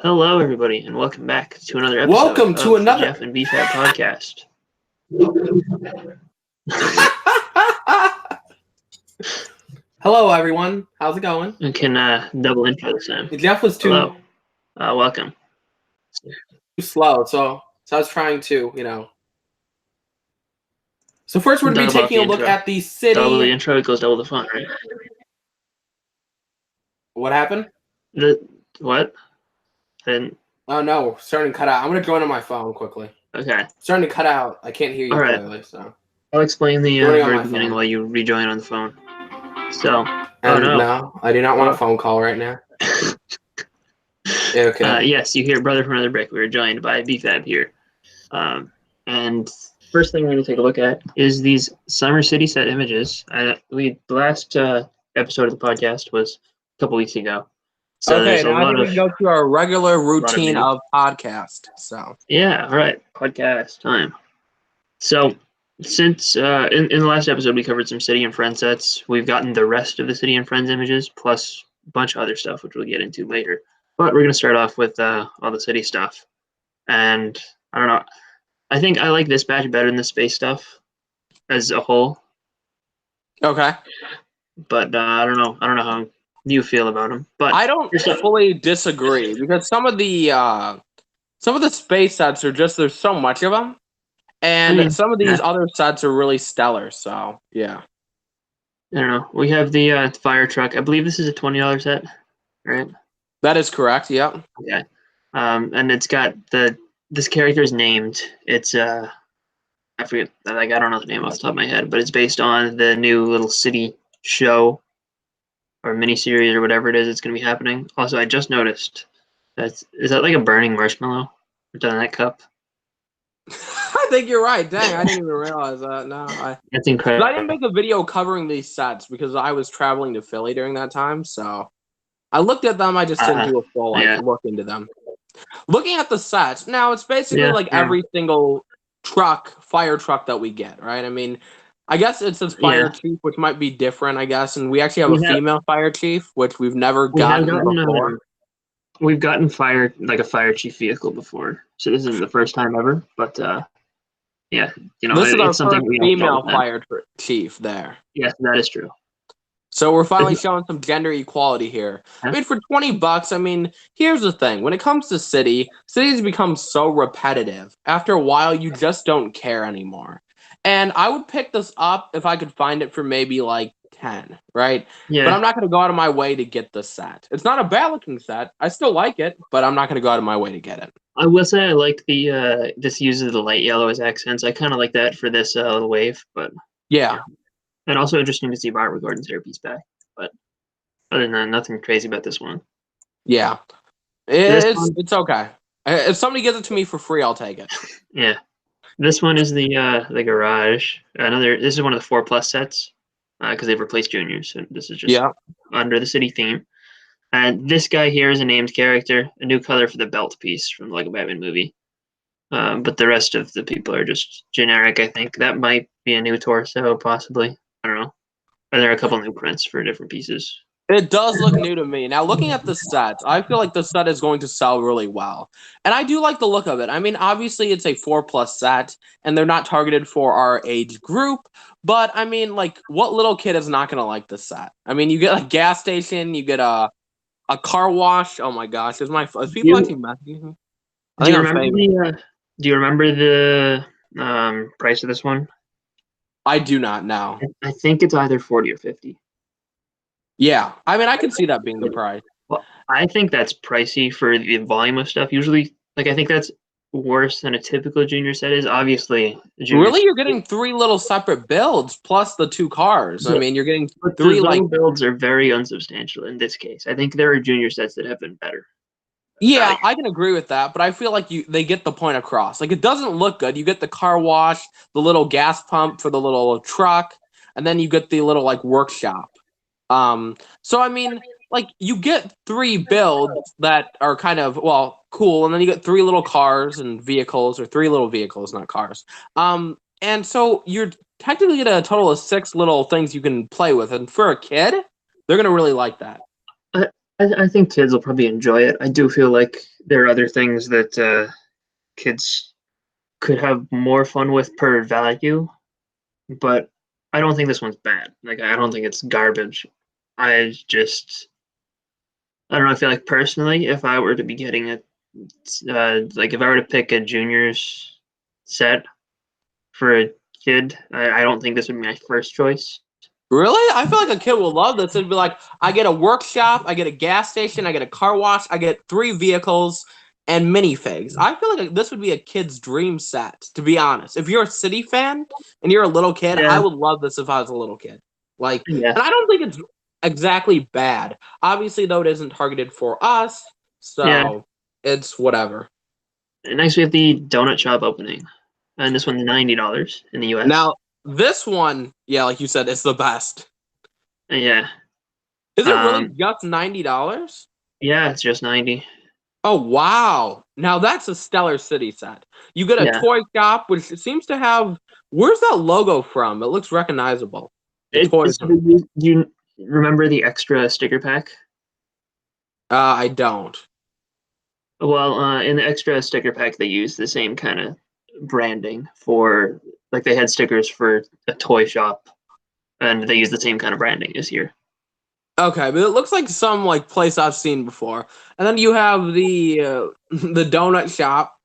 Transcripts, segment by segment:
Hello, everybody, and welcome back to another episode Welcome to of another the Jeff and BFAB podcast. Hello, everyone. How's it going? You can double intro this time. Jeff was too Hello. Welcome. slow, so I was trying to, So first, we're going to be taking a look at the city. Double the intro equals double the fun, right? What happened? What? I didn't. Oh no, starting to cut out. I'm going to join on my phone quickly. Okay. Starting to cut out. I can't hear you clearly. So I'll explain the Joining on very my beginning phone. while you rejoin on the phone. So. No, I do not want a phone call right now. Okay. Yes, you hear Brother from Another Brick. We are joined by BFAB here. And first thing we're going to take a look at is these Summer City set images. The last episode of the podcast was a couple weeks ago. So okay, now I think we can go to our regular routine of podcast. So yeah, all right, podcast time. So since in the last episode we covered some City and Friends sets, we've gotten the rest of the City and Friends images plus a bunch of other stuff, which we'll get into later. But we're going to start off with all the city stuff. And I don't know. I think I like this batch better than the space stuff as a whole. okay. But I don't know. I don't know how you feel about them. But I don't fully disagree because some of the space sets are just there's so much of them, and some of these other sets are really stellar. So yeah. I don't know. We have the fire truck. I believe this is a $20 set, right? That is correct. Yep. Okay. And it's got this character is named. It's I forget. I don't know the name off the top of my head, but it's based on the new little city show or miniseries or whatever it is that's going to be happening. Also, I just noticed is that like a burning marshmallow done in that cup? I think you're right. Dang, I didn't even realize that. No, That's incredible. I didn't make a video covering these sets because I was traveling to Philly during that time. So I looked at them. I just didn't do a full look into them. Looking at the sets now, it's basically every single fire truck that we get, right? I mean, I guess it says fire chief, which might be different, I guess, and we actually have a female fire chief, which we've never gotten before. We've gotten a fire chief vehicle before, so this is the first time ever. But yeah, this is our first female fire chief there. Yes, that is true. So we're finally showing some gender equality here. I mean, for $20, I mean, here's the thing. When it comes to cities become so repetitive. After a while, you just don't care anymore. And I would pick this up if I could find it for maybe like 10, right? Yeah. But I'm not going to go out of my way to get this set. It's not a bad looking set. I still like it, but I'm not going to go out of my way to get it. I will say I like the this uses the light yellow as accents. I kind of like that for this little wave, but yeah. And also interesting to see Robert Gordon's hairpiece back. But other than that, nothing crazy about this one. Yeah. It's okay. If somebody gives it to me for free, I'll take it. Yeah. This one is the garage. This is one of the 4+ sets because they've replaced juniors. So this is just under the city theme. And this guy here is a named character, a new color for the belt piece from the Lego Batman movie. But the rest of the people are just generic, I think. That might be a new torso, possibly. I don't know. Are there a couple new prints for different pieces? It does look new to me. Now, looking at the sets, I feel like the set is going to sell really well. And I do like the look of it. I mean, obviously, it's a 4+ set, and they're not targeted for our age group. But, I mean, like, what little kid is not going to like this set? I mean, you get a gas station, you get a car wash. Oh, my gosh. Is people actually messaging? Do you remember the price of this one? I do not know. I think it's either 40 or 50. Yeah, I mean, I can see that being the price. Well, I think that's pricey for the volume of stuff. Usually, I think that's worse than a typical junior set is. Obviously, really, you're getting 3 little separate builds plus the 2 cars. I mean, you're getting 3 builds are very unsubstantial in this case. I think there are junior sets that have been better. Yeah, I can agree with that, but I feel like they get the point across. Like, it doesn't look good. You get the car wash, the little gas pump for the little truck, and then you get the little workshop. So I mean, you get 3 builds that are kind of cool, and then you get 3 little cars and vehicles, or 3 little vehicles, not cars. And so you're technically get a total of 6 little things you can play with, and for a kid, they're gonna really like that. I think kids will probably enjoy it. I do feel like there are other things that kids could have more fun with per value, but I don't think this one's bad. Like I don't think it's garbage. I just I don't know. I feel like personally, if I were to be getting it, like if I were to pick a juniors set for a kid, I don't think this would be my first choice. Really? I feel like a kid will love this. It'd be like, I get a workshop, I get a gas station, I get a car wash, I get 3 vehicles and minifigs. I feel like this would be a kid's dream set, to be honest. If you're a City fan and you're a little kid, Yeah. I would love this if I was a little kid. Like, Yeah. and I don't think it's exactly bad. Obviously, though, it isn't targeted for us, so it's whatever. Next, we have the donut shop opening, and this one's $90 in the U.S. Now, this one, yeah, like you said, it's the best. Yeah. Is it really just $90? Yeah, it's just 90. Oh, wow. Now that's a stellar city set. You get a toy shop, which seems to have... Where's that logo from? It looks recognizable. Do you remember the extra sticker pack? I don't. Well, in the extra sticker pack, they use the same kind of branding for... Like, they had stickers for a toy shop, and they use the same kind of branding as here. Okay, but it looks like some like place I've seen before. And then you have the donut shop,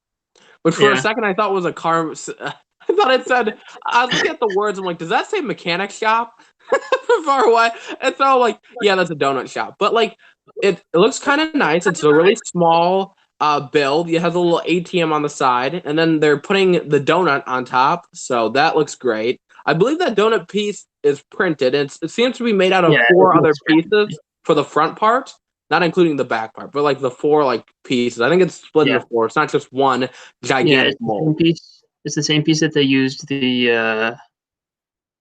which for a second I thought was a car. I thought it said. I was looking at the words. I'm like, does that say mechanic shop? From far away. And so like, yeah, that's a donut shop. But like, it looks kind of nice. It's a really small build. It has a little ATM on the side, and then they're putting the donut on top. So that looks great. I believe that donut piece is printed. It seems to be made out of 4 other pieces for the front part, not including the back part, but like the 4 like pieces. I think it's split into 4. It's not just one gigantic mold. It's the same piece that they used the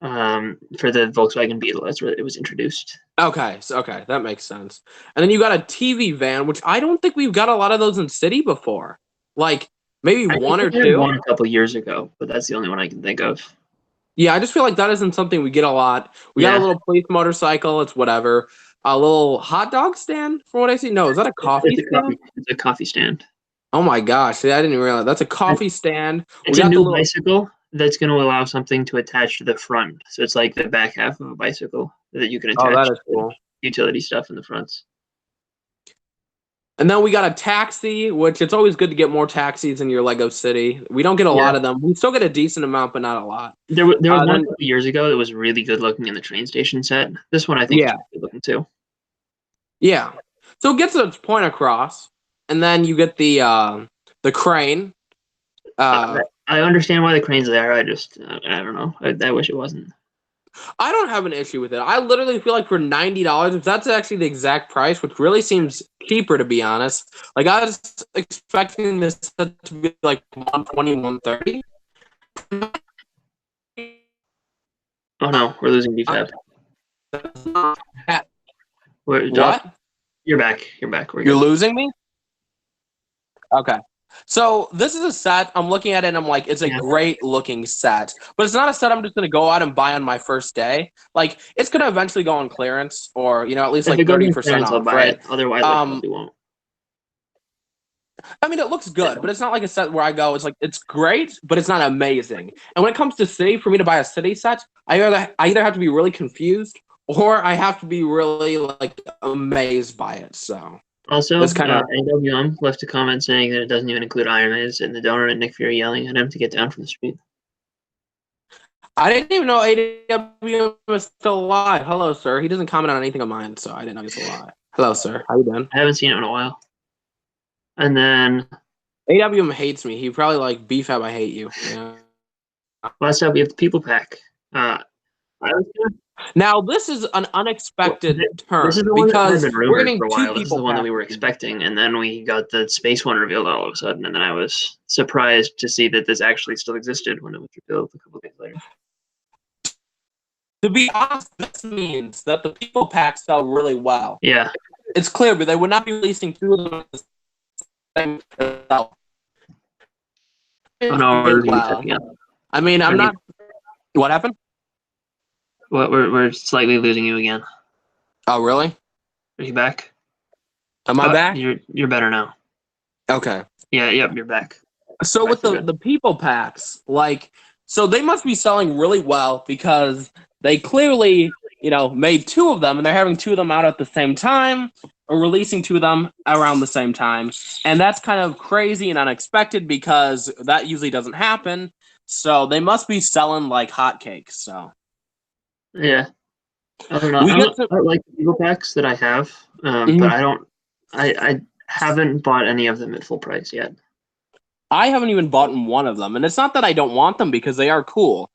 for the Volkswagen Beetle. That's where it was introduced. Okay, that makes sense. And then you got a TV van, which I don't think we've got a lot of those in city before. Like maybe one or two. One a couple years ago, but that's the only one I can think of. Yeah, I just feel like that isn't something we get a lot. We got a little police motorcycle. It's whatever. A little hot dog stand, from what I see. No, is that a coffee stand? It's a coffee stand. Oh my gosh, I didn't realize. That's a coffee stand. It's a new bicycle that's going to allow something to attach to the front. So it's like the back half of a bicycle that you can attach. Oh, that is cool. Utility stuff in the fronts. And then we got a taxi, which it's always good to get more taxis in your Lego City. We don't get a lot of them. We still get a decent amount, but not a lot. There was one a couple years ago that was really good looking in the train station set. This one I think is good looking too. Yeah. So it gets its point across, and then you get the crane. I understand why the crane's there. I don't know. I wish it wasn't. I don't have an issue with it. I literally feel like for $90, if that's actually the exact price, which really seems cheaper to be honest. Like I was expecting this to be like $120, $130. Oh no, we're losing BFAB. What? You're back. You're losing me? Okay. So this is a set, I'm looking at it and I'm like, it's a great looking set. But it's not a set I'm just going to go out and buy on my first day. Like, it's going to eventually go on clearance or, at least like 30% off, right? Otherwise, I probably won't. I mean, it looks good, but it's not like a set where I go, it's great, but it's not amazing. And when it comes to city, for me to buy a city set, I either have to be really confused or I have to be really, like, amazed by it, so... Also, AWM left a comment saying that it doesn't even include Iron Maze and the donor and Nick Fury yelling at him to get down from the street. I didn't even know AWM was still alive. Hello, sir. He doesn't comment on anything of mine, so I didn't know he's alive. Hello, sir. How you doing? I haven't seen it in a while. And then... AWM hates me. He probably like, BFAB, I hate you. Yeah. Last up, we have the People Pack. Now this is an unexpected turn because we're getting for a while. This is the one that we were expecting, and then we got the space one revealed all of a sudden, and then I was surprised to see that this actually still existed when it was revealed a couple days later. To be honest, this means that the People Pack sell really well. Yeah, it's clear, but they would not be releasing 2 of them at the same time. Oh no, I mean, I'm not. What happened? What, we're slightly losing you again. Oh, really? Are you back? Am I back? You're better now. Okay. Yeah, yep, you're back. So with the people packs, so they must be selling really well because they clearly, made 2 of them and they're having 2 of them out at the same time or releasing 2 of them around the same time. And that's kind of crazy and unexpected because that usually doesn't happen. So they must be selling like hotcakes. So yeah, I don't know. I like the people packs that I have, but I haven't bought any of them at full price yet. I haven't even bought one of them, and it's not that I don't want them because they are cool.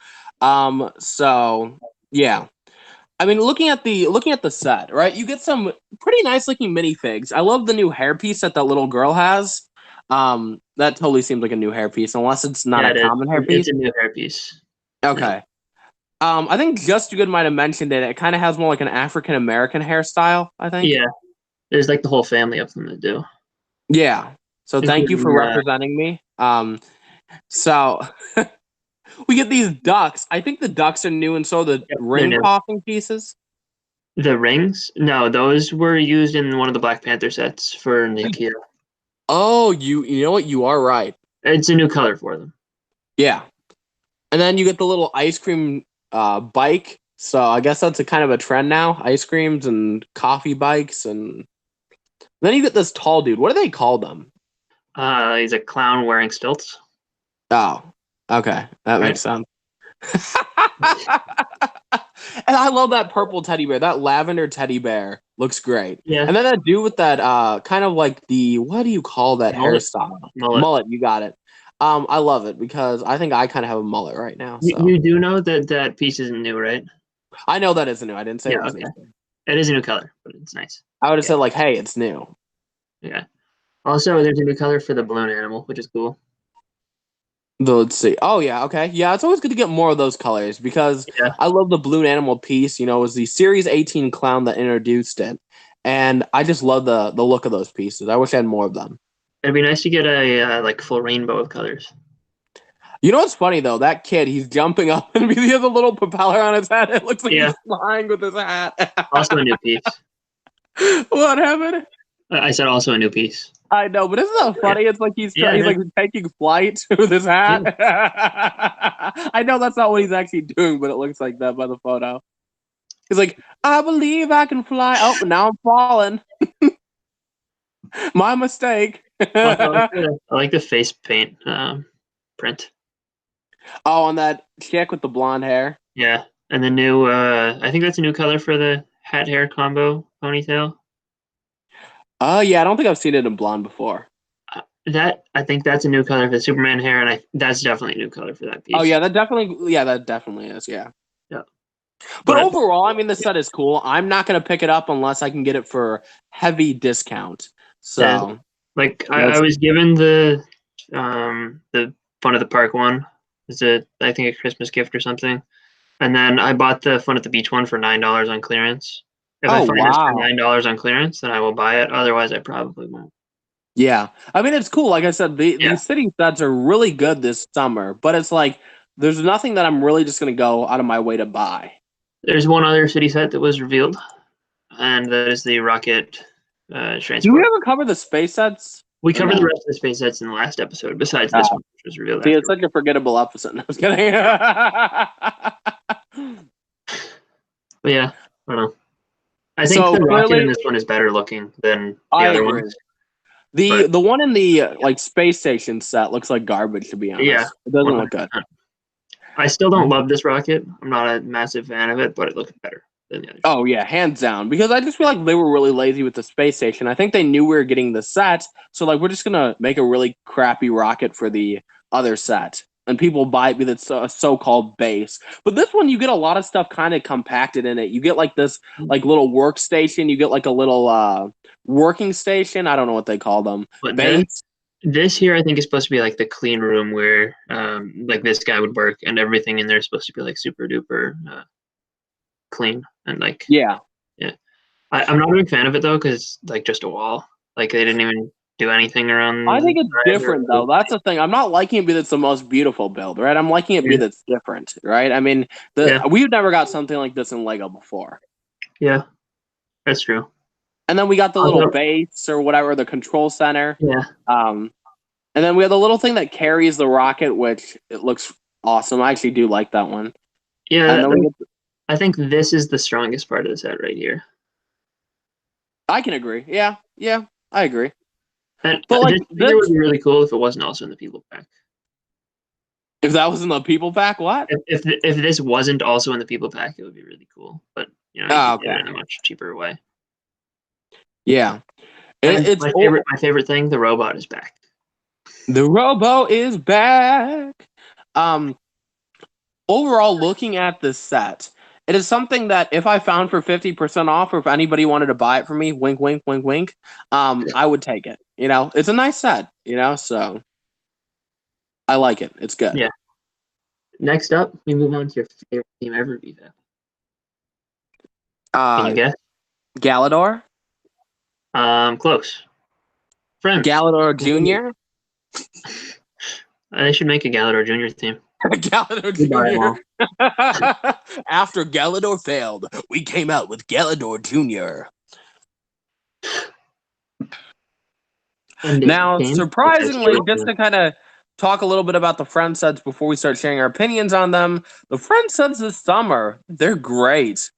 So yeah. I mean, looking at the set, right? You get some pretty nice looking minifigs. I love the new hairpiece that little girl has. That totally seems like a new hairpiece, unless it's not a common hairpiece. It's a new hairpiece. Okay. Yeah. I think Just Good might have mentioned it. It kind of has more like an African American hairstyle, I think. Yeah. There's like the whole family of them that do. Yeah. So thank you for representing me. So we get these ducks. I think the ducks are new, and so the ring popping pieces. The rings? No, those were used in one of the Black Panther sets for Nakia. Oh, you know what? You are right. It's a new color for them. Yeah. And then you get the little ice cream bike. So I guess that's a kind of a trend now. Ice creams and coffee bikes. And then you get this tall dude. What do they call them? He's a clown wearing stilts. Oh, okay. That makes sense. And I love that purple teddy bear. That lavender teddy bear looks great. Yeah. And then that dude with that kind of like what do you call that hairstyle? Mullet. You got it. I love it because I think I kind of have a mullet right now. So. You do know that piece isn't new, right? I know that isn't new. I didn't say it was new. It is a new color, but it's nice. I would have said hey, it's new. Yeah. Also, there's a new color for the balloon animal, which is cool. Let's see. Oh, yeah, okay. Yeah, it's always good to get more of those colors because I love the balloon animal piece. It was the Series 18 clown that introduced it. And I just love the look of those pieces. I wish I had more of them. It'd be nice to get a full rainbow of colors. You know what's funny, though? That kid, he's jumping up and he has a little propeller on his head. It looks like he's flying with his hat. Also a new piece. What happened? I said also a new piece. I know, but isn't that funny? It's like he's like taking flight with his hat. I know that's not what he's actually doing, but it looks like that by the photo. He's like, I believe I can fly. Oh, now I'm falling. My mistake. I like the face paint print. Oh, on that chick with the blonde hair. Yeah, and the new. I think that's a new color for the hat hair combo ponytail. Oh, yeah, I don't think I've seen it in blonde before. I think that's a new color for the Superman hair, and that's definitely a new color for that piece. Oh, yeah, that definitely is, yeah. Yeah. But overall, I mean, the set is cool. I'm not going to pick it up unless I can get it for heavy discount. So, I was given the Fun at the Park one. It's I think a Christmas gift or something. And then I bought the Fun at the Beach one for $9 on clearance. If I find this for $9 on clearance, then I will buy it. Otherwise, I probably won't. Yeah. I mean, it's cool. Like I said, the city sets are really good this summer, but it's like there's nothing that I'm really just going to go out of my way to buy. There's one other city set that was revealed, and that is the rocket transport. Do we ever cover the space sets? We covered the rest of the space sets in the last episode, besides this one, which was revealed. See, it's such a forgettable episode. No, I was kidding. But yeah, I don't know. I think the rocket in this one is better looking than the other ones. The one in the space station set looks like garbage, to be honest. Yeah, it doesn't look good. I still don't love this rocket. I'm not a massive fan of it, but it looks better than the others. Oh yeah, hands down. Because I just feel like they were really lazy with the space station. I think they knew we were getting the set, so we're just gonna make a really crappy rocket for the other set. And people buy it because it's a so-called base. But this one, you get a lot of stuff kind of compacted in it. You get this little workstation. You get a little working station. I don't know what they call them. But this here, I think, is supposed to be the clean room where this guy would work, and everything in there is supposed to be super duper clean and yeah. I'm not a big fan of it though, because it's just a wall. They didn't even do anything around. I think it's different though. That's the thing. I'm not liking it because it's the most beautiful build, right? I'm liking it because it's different, right? I mean, we've never got something like this in Lego before. Yeah, that's true. And then we got the little base or whatever, the control center. Yeah. And then we have the little thing that carries the rocket, which it looks awesome. I actually do like that one. Yeah, I think this is the strongest part of the set right here. I can agree. Yeah, I agree. And, but like, this would be really cool if it wasn't also in the people pack. If that was in the people pack, what? If this wasn't also in the people pack, it would be really cool. But you know, you can get it in a much cheaper way. Yeah, it's my favorite thing. The robot is back. The robo is back. Overall, looking at this set, it is something that if I found for 50% off, or if anybody wanted to buy it for me, wink, wink, wink, wink, I would take it. You know, it's a nice set. You know, so I like it. It's good. Yeah. Next up, we move on to your favorite team ever, BFAB. Can you guess? Galador? Close. Friend. Galador Jr.? They should make a Galador Jr. team. Galador Jr. After Galador failed, we came out with Galador Jr. Now, surprisingly, just to kind of talk a little bit about the friend sets before we start sharing our opinions on them, the friend sets this summer, they're great.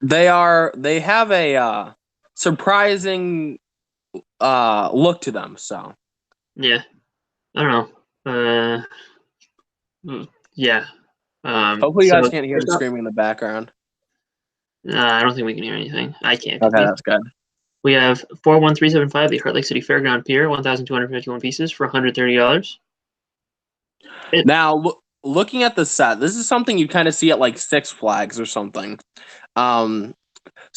They have a surprising look to them. So yeah, I don't know. Yeah. Hopefully you guys can't hear the screaming in the background. I don't think we can hear anything. I can't. Okay, that's good. We have 41375, the Heart Lake City Fairground Pier, 1,251 pieces for $130. Now, looking at the set, this is something you kind of see at like Six Flags or something. So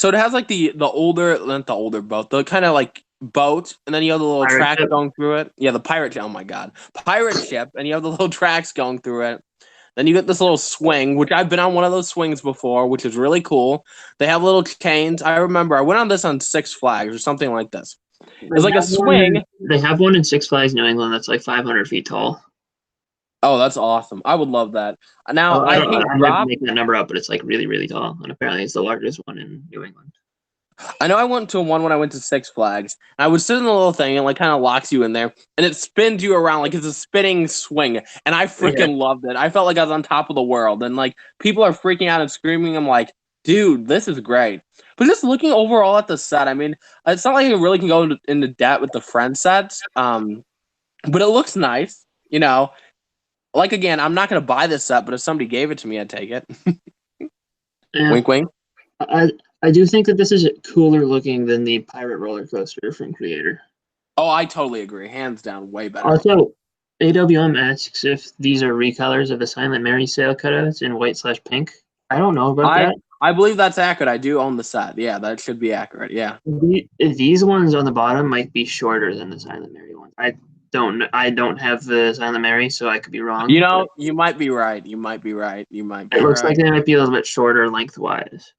it has like the boat, the kind of like boat, and then you have the little tracks going through it. Yeah, the pirate ship. Oh my god, pirate ship, and you have the little tracks going through it. Then you get this little swing, which I've been on one of those swings before, which is really cool. They have little chains. I remember I went on this on Six Flags or something like this. It's like a swing. They have one in Six Flags New England that's like 500 feet tall. Oh, that's awesome. I would love that. Now, I'm not making that number up, but it's like really, really tall. And apparently it's the largest one in New England. I know I went to one when I went to Six Flags. And I would sit in the little thing and like kind of locks you in there. And it spins you around like it's a spinning swing. And I freaking loved it. I felt like I was on top of the world. And like people are freaking out and screaming. I'm like, dude, this is great. But just looking overall at the set, I mean, it's not like you really can go into depth with the friend sets. But it looks nice. You know, like, again, I'm not going to buy this set, but if somebody gave it to me, I'd take it. Wink, wink. I do think that this is cooler looking than the Pirate Roller Coaster from Creator. Oh, I totally agree. Hands down, way better. Also, AWM asks if these are recolors of the Silent Mary sail cutouts in white/pink. I don't know about that. I believe that's accurate. I do own the set. Yeah, that should be accurate. Yeah. These ones on the bottom might be shorter than the Silent Mary ones. I don't have the Silent Mary, so I could be wrong. You know, you might be right. You might be right. It looks like they might be a little bit shorter lengthwise.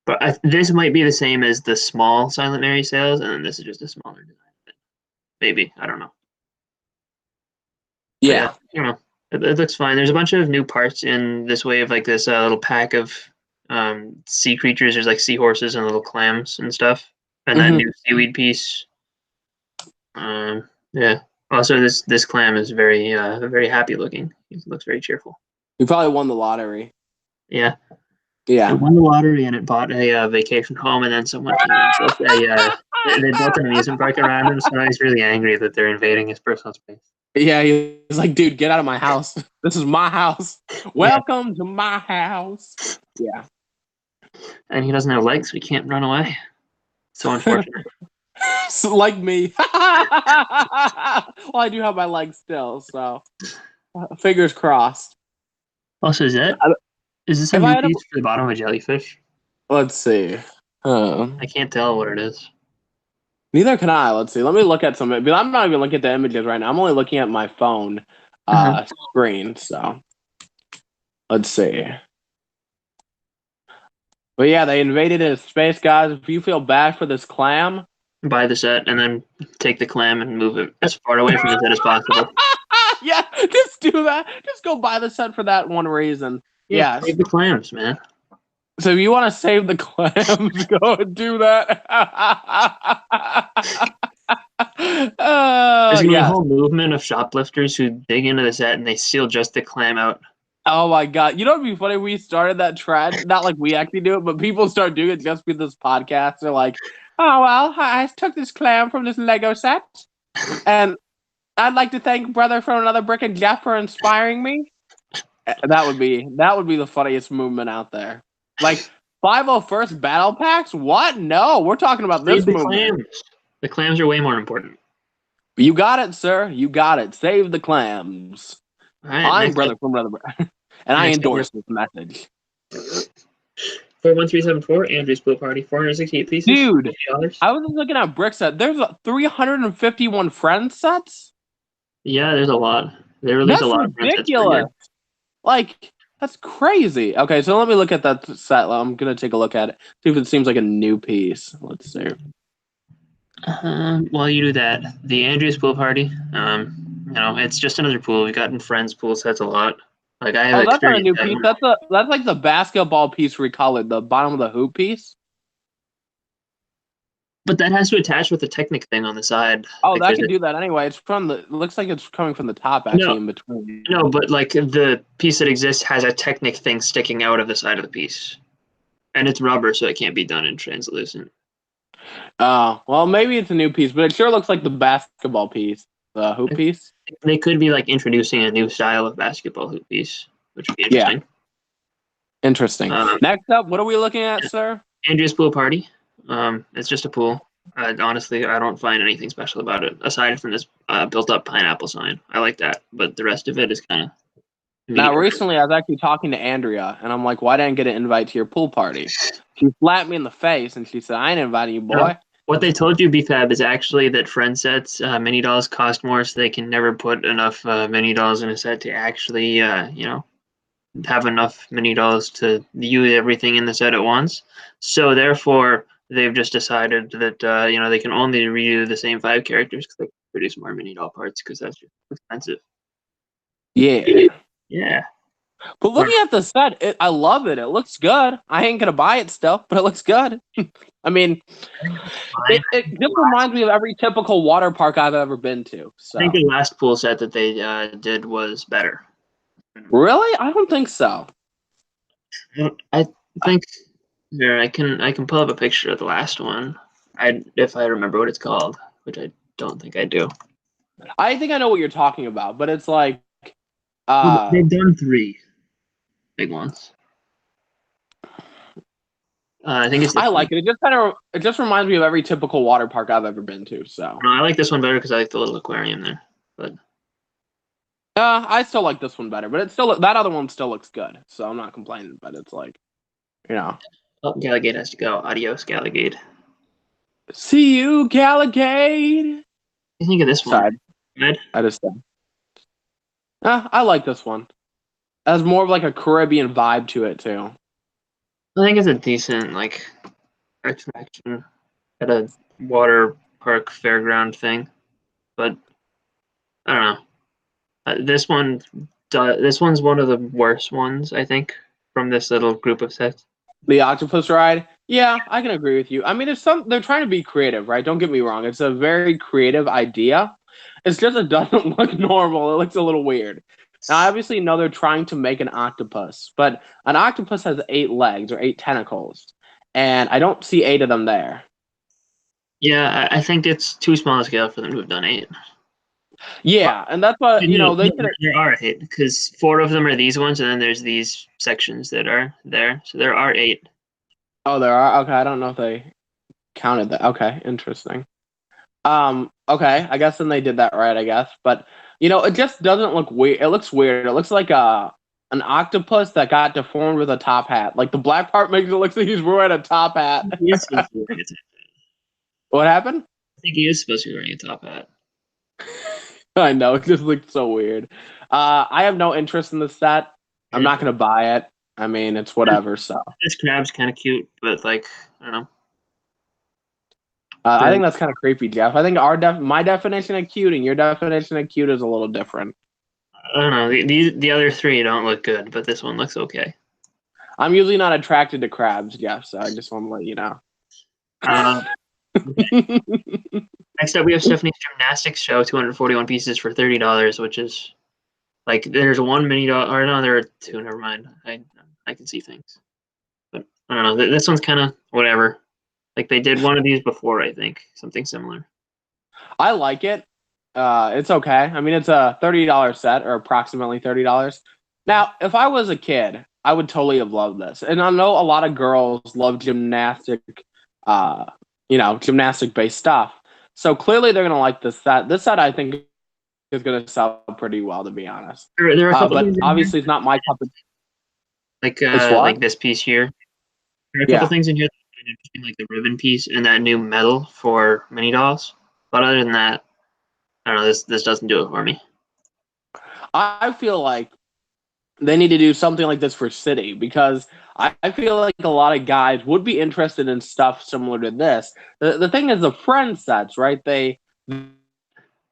But this might be the same as the small Silent Mary sails, and then this is just a smaller design. Maybe. I don't know. Yeah. You know, it looks fine. There's a bunch of new parts in this wave, like this little pack of sea creatures. There's like seahorses and little clams and stuff. And that new seaweed piece. Yeah. Also, this clam is very happy looking. He looks very cheerful. You probably won the lottery. Yeah. Yeah. It won the lottery and it bought a vacation home, and then someone came and they built an amusement park around him, so now he's really angry that they're invading his personal space. Yeah, he's like, dude, get out of my house. This is my house. Welcome to my house. Yeah. And he doesn't have legs, so he can't run away. So unfortunate. So, like me. Well, I do have my legs still, so fingers crossed. Also, is this a new piece for the bottom of a jellyfish? Let's see. I can't tell what it is. Neither can I. Let's see. Let me look at some. But I'm not even looking at the images right now. I'm only looking at my phone screen. So let's see. But yeah, they invaded his space, guys. If you feel bad for this clam, buy the set and then take the clam and move it as far away from the set as possible. Yeah, just do that. Just go buy the set for that one reason. Yeah, save the clams, man. So if you want to save the clams, go and do that. There's gonna be a whole movement of shoplifters who dig into the set and they steal just the clam out. Oh my god! You know what'd be funny? We started that trend. Not like we actually do it, but people start doing it just with this podcast. They're like, "Oh well, I took this clam from this Lego set, and I'd like to thank brother from another brick and Jeff for inspiring me." That would be the funniest movement out there. Like 501st battle packs? What? No, we're talking about this movement. Clams. The clams are way more important. You got it, sir. You got it. Save the clams. Right, I'm brother from another brick, and I endorse this message. 41374 Andrew's Pool Party, 468 pieces. Dude, $50. I was just looking at brick set. There's 351 friend sets. Yeah, there's a lot. They release a lot of friend sets per year. Like, that's crazy. Okay, so let me look at that set. I'm gonna take a look at it. See if it seems like a new piece. Let's see. While you do that, the Andrew's Pool Party. It's just another pool. We've gotten friends pool sets a lot. Like I have. Oh, that's not a new piece. That's like the basketball piece recolored, the bottom of the hoop piece. But that has to attach with the Technic thing on the side. Oh, like that can do that anyway. It's from the. It looks like it's coming from the top actually in between. No, but like the piece that exists has a Technic thing sticking out of the side of the piece, and it's rubber, so it can't be done in translucent. Oh, well, maybe it's a new piece, but it sure looks like the basketball piece, the hoop piece. They could be like introducing a new style of basketball hoop piece, which would be interesting. Yeah. Interesting. Next up, what are we looking at, sir? Andrew's Pool Party. It's just a pool. Honestly, I don't find anything special about it aside from this built-up pineapple sign. I like that, but the rest of it is kind of. Now, recently, I was actually talking to Andrea, and I'm like, "Why didn't I get an invite to your pool party?" She slapped me in the face, and she said, "I ain't inviting you, boy." No. What they told you, BFAB, is actually that friend sets, mini dolls cost more, so they can never put enough mini dolls in a set to actually, have enough mini dolls to use everything in the set at once. So therefore, they've just decided that they can only redo the same 5 characters because they can produce more mini doll parts because that's just expensive. Yeah. Yeah. But looking at the set, I love it. It looks good. I ain't gonna buy it still, but it looks good. I mean, it just reminds me of every typical water park I've ever been to. So. I think the last pool set that they did was better. Really? I don't think so. I think here I can pull up a picture of the last one. If I remember what it's called, which I don't think I do. I think I know what you're talking about, but it's like they've done 3 big ones. I think it's. I like it. It just reminds me of every typical water park I've ever been to. So no, I like this one better because I like the little aquarium there. But I still like this one better. But it's still that other one still looks good. So I'm not complaining. But it's like, Oh, Galligate has to go. Adios, Galligate. See you, Galligate. What do you think of this one? I just. I like this one. It has more of like a Caribbean vibe to it too. I think it's a decent attraction at a water park fairground thing, but I don't know. This one's one of the worst ones I think from this little group of sets. The octopus ride, yeah, I can agree with you. I mean, they're trying to be creative, right? Don't get me wrong; it's a very creative idea. It's just it doesn't look normal. It looks a little weird. Now, I obviously know they're trying to make an octopus, but an octopus has 8 legs or 8 tentacles, and I don't see 8 of them there. Yeah, I think it's too small a scale for them to have done 8. Yeah, and that's what there are 8 because 4 of them are these ones, and then there's these sections that are there, so there are 8. Oh, there are. Okay, I don't know if they counted that. Okay, interesting. Okay, I guess then they did that right. I guess, but. It just doesn't look weird. It looks weird. It looks like an octopus that got deformed with a top hat. Like the black part makes it look like he's wearing a top hat. What happened? I think he is supposed to be wearing a top hat. I know. It just looked so weird. I have no interest in the set. I'm not going to buy it. I mean, it's whatever. So this crab's kind of cute, but I don't know. I think that's kind of creepy, Jeff. I think my definition of cute and your definition of cute is a little different. I don't know. The other 3 don't look good, but this one looks okay. I'm usually not attracted to crabs, Jeff. So I just want to let you know. Next up, we have Stephanie's Gymnastics Show, 241 pieces for $30, which is like there's one mini doll. Or no, there are two. Never mind. I can see things, but I don't know. This one's kind of whatever. Like they did one of these before, I think, something similar. I like it. It's okay. I mean, it's a $30 set, or approximately $30. Now, if I was a kid, I would totally have loved this. And I know a lot of girls love gymnastic, gymnastic-based stuff. So clearly they're gonna like this set. This set, I think, is gonna sell pretty well, to be honest. There are a couple but obviously, it's not my cup of. Like this piece here. There are a couple things in here between like the ribbon piece and that new medal for mini dolls. But other than that, I don't know. This doesn't do it for me. I feel like they need to do something like this for City, because I feel like a lot of guys would be interested in stuff similar to this. The thing is, the friend sets, right? They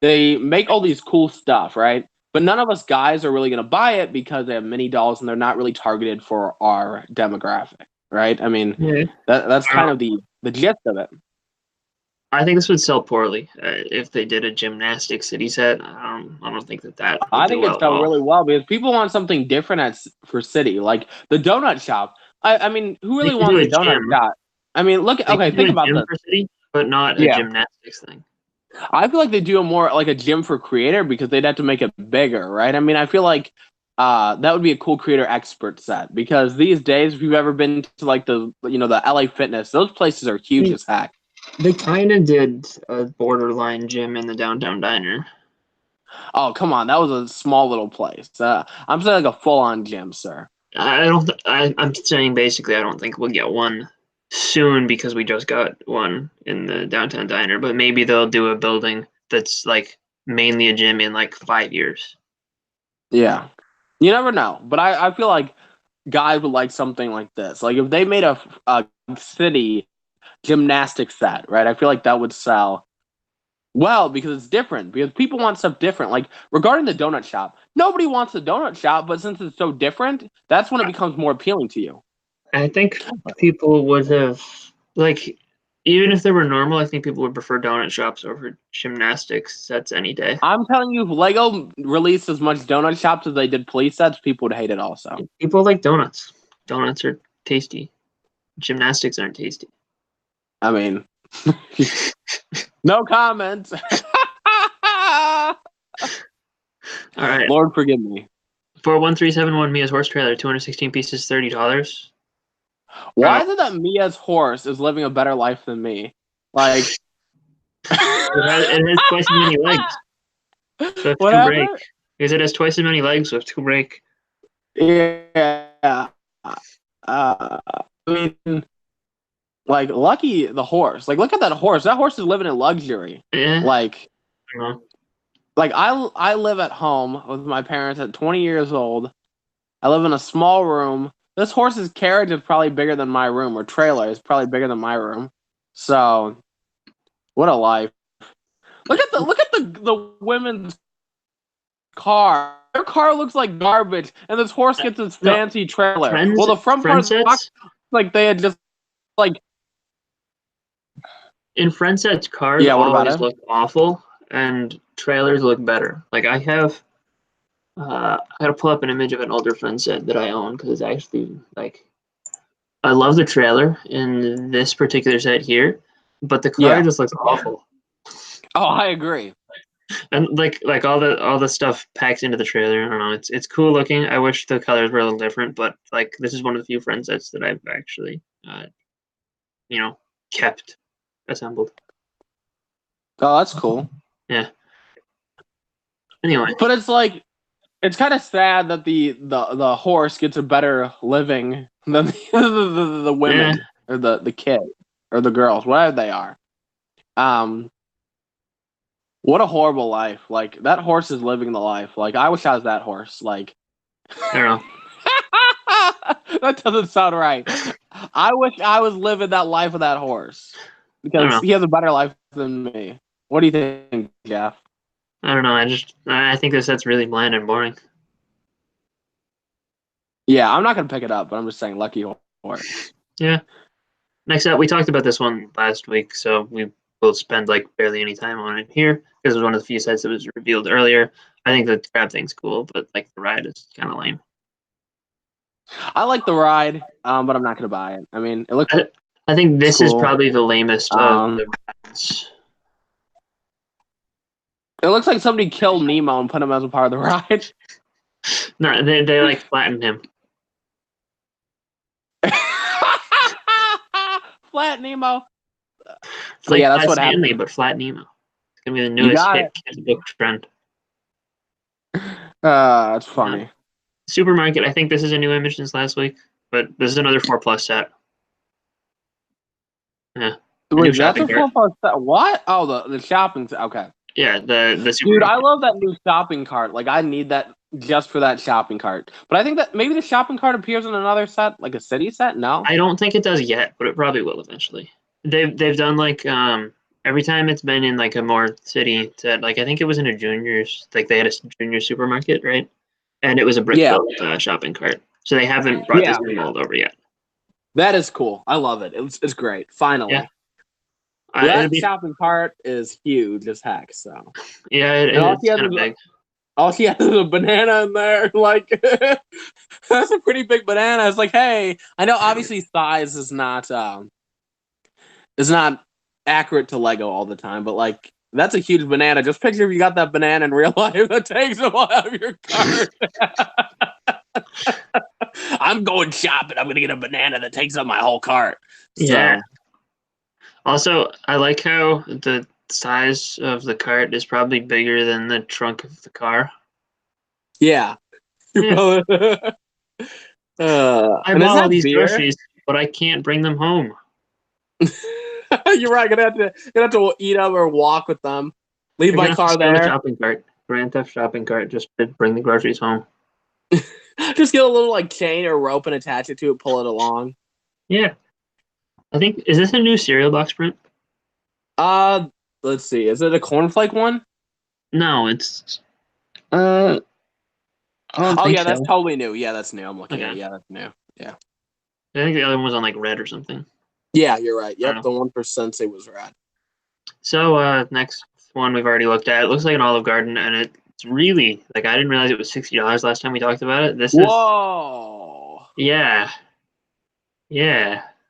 make all these cool stuff, right? But none of us guys are really going to buy it because they have mini dolls and they're not really targeted for our demographic, right? I mean, that's kind of the gist of it. I think this would sell poorly if they did a gymnastic City set. I don't think that. I think it sell really well because people want something different for City, like the donut shop. I mean, who really wants a donut shop? I mean, look. Okay, think about this. For City, but not a gymnastics thing. I feel like they do a more like a gym for creator because they'd have to make it bigger, right? I mean, I feel like that would be a cool creator expert set, because these days, if you've ever been to like the LA Fitness, those places are huge as heck. They kind of did a borderline gym in the downtown diner. Oh, come on. That was a small little place. I'm saying like a full-on gym, sir. I'm saying basically I don't think we'll get one soon because we just got one in the downtown diner. But maybe they'll do a building that's like mainly a gym in like 5 years. Yeah. You never know. But I feel like guys would like something like this. Like if they made a City gymnastics set, right? I feel like that would sell well because it's different, because people want stuff different. Like regarding the donut shop, nobody wants the donut shop, but since it's so different, that's when it becomes more appealing to you. I think people would have, like, even if they were normal, I think people would prefer donut shops over gymnastics sets any day. I'm telling you, if Lego released as much donut shops as they did police sets, people would hate it also. People like donuts. Donuts are tasty. Gymnastics aren't tasty. I mean, no comment. All right. Lord forgive me. For 1371 Mia's horse trailer, 216 pieces, $30. Why is it that Mia's horse is living a better life than me? Like, it has twice as many legs. So whatever. Break. Because it has twice as many legs, so it's 2 break. Yeah. I mean, like, lucky the horse. Like, look at that horse. That horse is living in luxury. Yeah. Like, I live at home with my parents at 20 years old. I live in a small room. This horse's carriage is probably bigger than my room, or trailer is probably bigger than my room. So, what a life! Look at the women's car. Their car looks like garbage, and this horse gets this fancy trailer. Well, the front part of the box, like they had just like. In friend sets, cars always look awful, and trailers look better. Like I have, I gotta pull up an image of an older friend set that I own because it's actually like, I love the trailer in this particular set here, but the car just looks awful. Oh, I agree. And like all the stuff packed into the trailer. I don't know. It's cool looking. I wish the colors were a little different, but like this is one of the few friend sets that I've actually, kept assembled. Oh, that's cool. Yeah. Anyway, but it's like, it's kind of sad that the horse gets a better living than the women or the kid or the girls, whatever they are. What a horrible life! Like that horse is living the life. Like I wish I was that horse. Like I don't know. That doesn't sound right. I wish I was living that life of that horse because he has a better life than me. What do you think, Jeff? I don't know. I think this set's really bland and boring. Yeah, I'm not gonna pick it up, but I'm just saying lucky horse. Yeah. Next up, we talked about this one last week, so we will spend like barely any time on it here because it was one of the few sets that was revealed earlier. I think the grab thing's cool, but like the ride is kind of lame. I like the ride, but I'm not gonna buy it. I mean, it looks. I think this cool. is probably the lamest of the rides. It looks like somebody killed Nemo and put him as a part of the ride. No, they like flattened him. Flat Nemo. It's like yeah, that's Flat what Stanley, happened. but Flat Nemo. It's gonna be the newest hit kids book trend. That's funny. Yeah. Supermarket. I think this is a new image since last week, but this is another 4+ set. Yeah. Wait, that's a 4+ set. What? Oh, the shopping. Okay. Yeah, the dude, I love that new shopping cart. Like, I need that just for that shopping cart. But I think that maybe the shopping cart appears in another set, like a city set. No, I don't think it does yet, but it probably will eventually. They've done like every time it's been in like a more city set. Like I think it was in a juniors. Like they had a junior supermarket, right? And it was a brick built shopping cart. So they haven't brought this new mold over yet. That is cool. I love it. It's great. Finally. Yeah. That shopping cart is huge as heck. So yeah, it's kind of big. All she has is a banana in there. Like that's a pretty big banana. It's like, hey, I know obviously size is not accurate to Lego all the time, but like that's a huge banana. Just picture if you got that banana in real life that takes them out of your cart. I'm going shopping. I'm gonna get a banana that takes up my whole cart. Yeah. Also, I like how the size of the cart is probably bigger than the trunk of the car. Yeah. I bought all these groceries, but I can't bring them home. You're right. Gonna have to eat them or walk with them. Leave my car there. The shopping cart, Grand Theft shopping cart, just to bring the groceries home. Just get a little like chain or rope and attach it to it, pull it along. Yeah. I think, is this a new cereal box print? Let's see. Is it a cornflake one? No, it's oh yeah, that's totally new. Yeah, that's new. I'm looking at it. Yeah, that's new. Yeah. I think the other one was on like red or something. Yeah, you're right. Yep, the one for Sensei was red. So next one we've already looked at. It looks like an Olive Garden, and it's really like I didn't realize it was $60 last time we talked about it. This is yeah.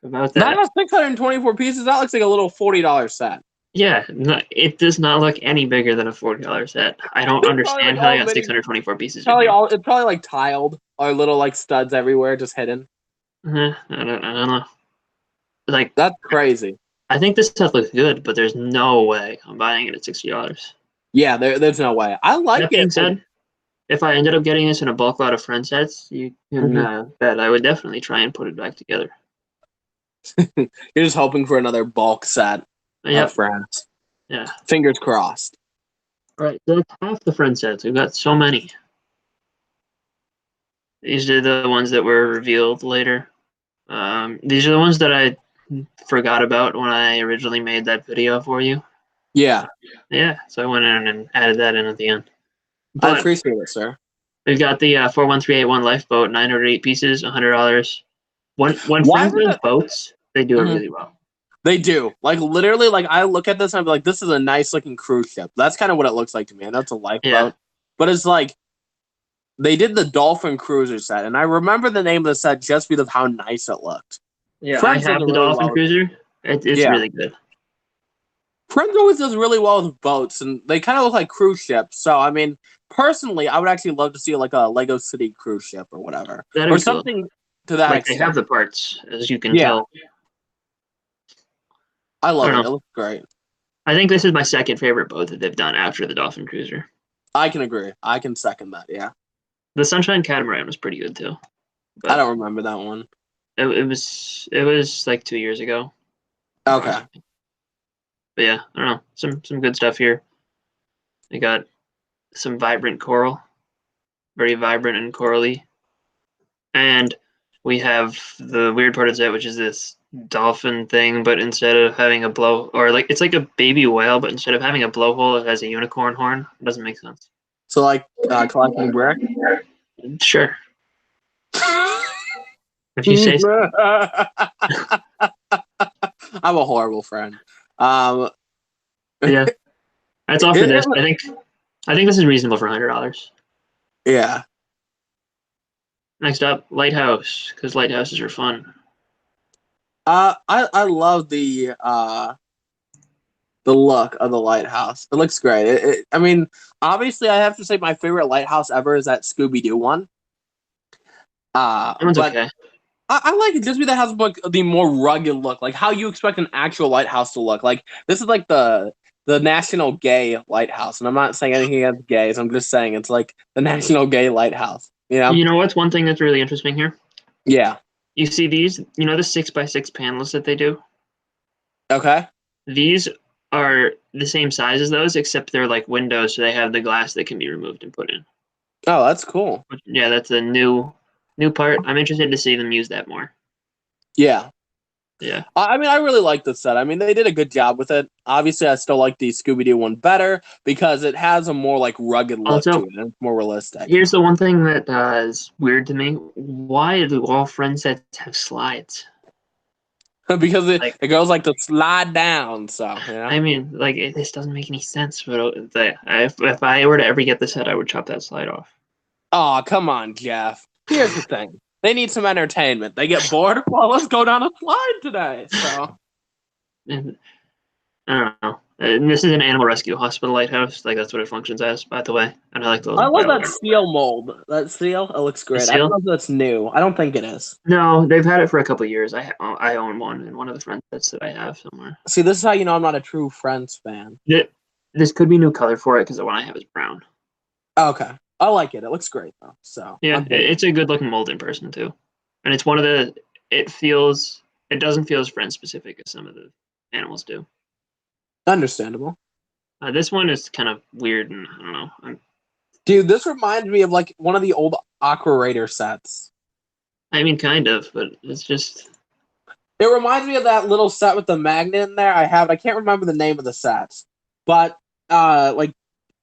About that. That has 624 pieces. That looks like a little $40 set. Yeah, no, it does not look any bigger than a $40 set. I don't understand how they got 624 pieces. It's probably like tiled or little like studs everywhere, just hidden. I don't know. Like that's crazy. I think this stuff looks good, but there's no way I'm buying it at $60. Yeah, there's no way. I like that being said, if I ended up getting this in a bulk lot of friend sets, you can bet I would definitely try and put it back together. You're just hoping for another bulk set of friends. Yeah. Fingers crossed. All right, that's half the friend sets. We've got so many. These are the ones that were revealed later. These are the ones that I forgot about when I originally made that video for you. Yeah. Yeah, so I went in and added that in at the end. But I appreciate it, sir. We've got the 41381 lifeboat, 908 pieces, $100. When friends make boats, they do it really well. They do. Like literally, like I look at this and I'm like, this is a nice looking cruise ship. That's kind of what it looks like to me. And that's a lifeboat. Yeah. But it's like they did the Dolphin Cruiser set, and I remember the name of the set just because of how nice it looked. Yeah, Friends I have the Dolphin Cruiser. It's really good. Friends always does really well with boats, and they kind of look like cruise ships. So, I mean, personally, I would actually love to see like a Lego City cruise ship or whatever, or something to that extent. They have the parts, as you can tell. I love it. It looks great. I think this is my second favorite boat that they've done after the Dolphin Cruiser. I can agree. I can second that. Yeah. The Sunshine Catamaran was pretty good too. I don't remember that one. It was like 2 years ago. Okay. But yeah, I don't know. Some good stuff here. They got some vibrant coral. Very vibrant and corally. And we have the weird part of that, which is this dolphin thing, but instead of having a it's like a baby whale, but instead of having a blowhole, it has a unicorn horn. It doesn't make sense. So like collecting brick? Sure. If you say so. I'm a horrible friend. Yeah, that's all for this. I think this is reasonable for $100. Yeah. Next up, Lighthouse, because lighthouses are fun. I love the look of the lighthouse. It looks great. I mean, obviously, I have to say my favorite lighthouse ever is that Scooby-Doo one. That one's But okay. I like it just because it has like the more rugged look, like how you expect an actual lighthouse to look. Like this is like the National Gay Lighthouse, and I'm not saying anything against gays. I'm just saying it's like the National Gay Lighthouse. You know? You know what's one thing that's really interesting here? Yeah. You see these? You know the 6x6 panels that they do? Okay. These are the same size as those, except they're like windows, so they have the glass that can be removed and put in. Oh, that's cool. Yeah, that's a new part. I'm interested to see them use that more. Yeah. Yeah. I mean, I really like this set. I mean, they did a good job with it. Obviously, I still like the Scooby-Doo one better because it has a more like rugged look Also, to it and it's more realistic. Here's the one thing that is weird to me. Why do all friend sets have slides? Because it goes like to slide down. So yeah. I mean, like this doesn't make any sense. But if I were to ever get this set, I would chop that slide off. Oh, come on, Jeff. Here's the thing. They need some entertainment. They get bored. Well, let's go down a slide today. So, And I don't know. And this is an animal rescue hospital lighthouse. Like that's what it functions as, by the way. And I like the. I love that steel mold. That steel, it looks great. I don't know if that's new. I don't think it is. No, they've had it for a couple of years. I own one in one of the friend sets that I have somewhere. See, this is how you know I'm not a true Friends fan. This could be new color for it because the one I have is brown. Okay. I like it. It looks great though. So yeah, it's a good looking mold in person too, and it's one of the. It doesn't feel as friend specific as some of the animals do. Understandable. This one is kind of weird, and I don't know. Dude, this reminds me of like one of the old Aqua Raider sets. I mean, kind of, but it's just. It reminds me of that little set with the magnet in there. I can't remember the name of the set, but like.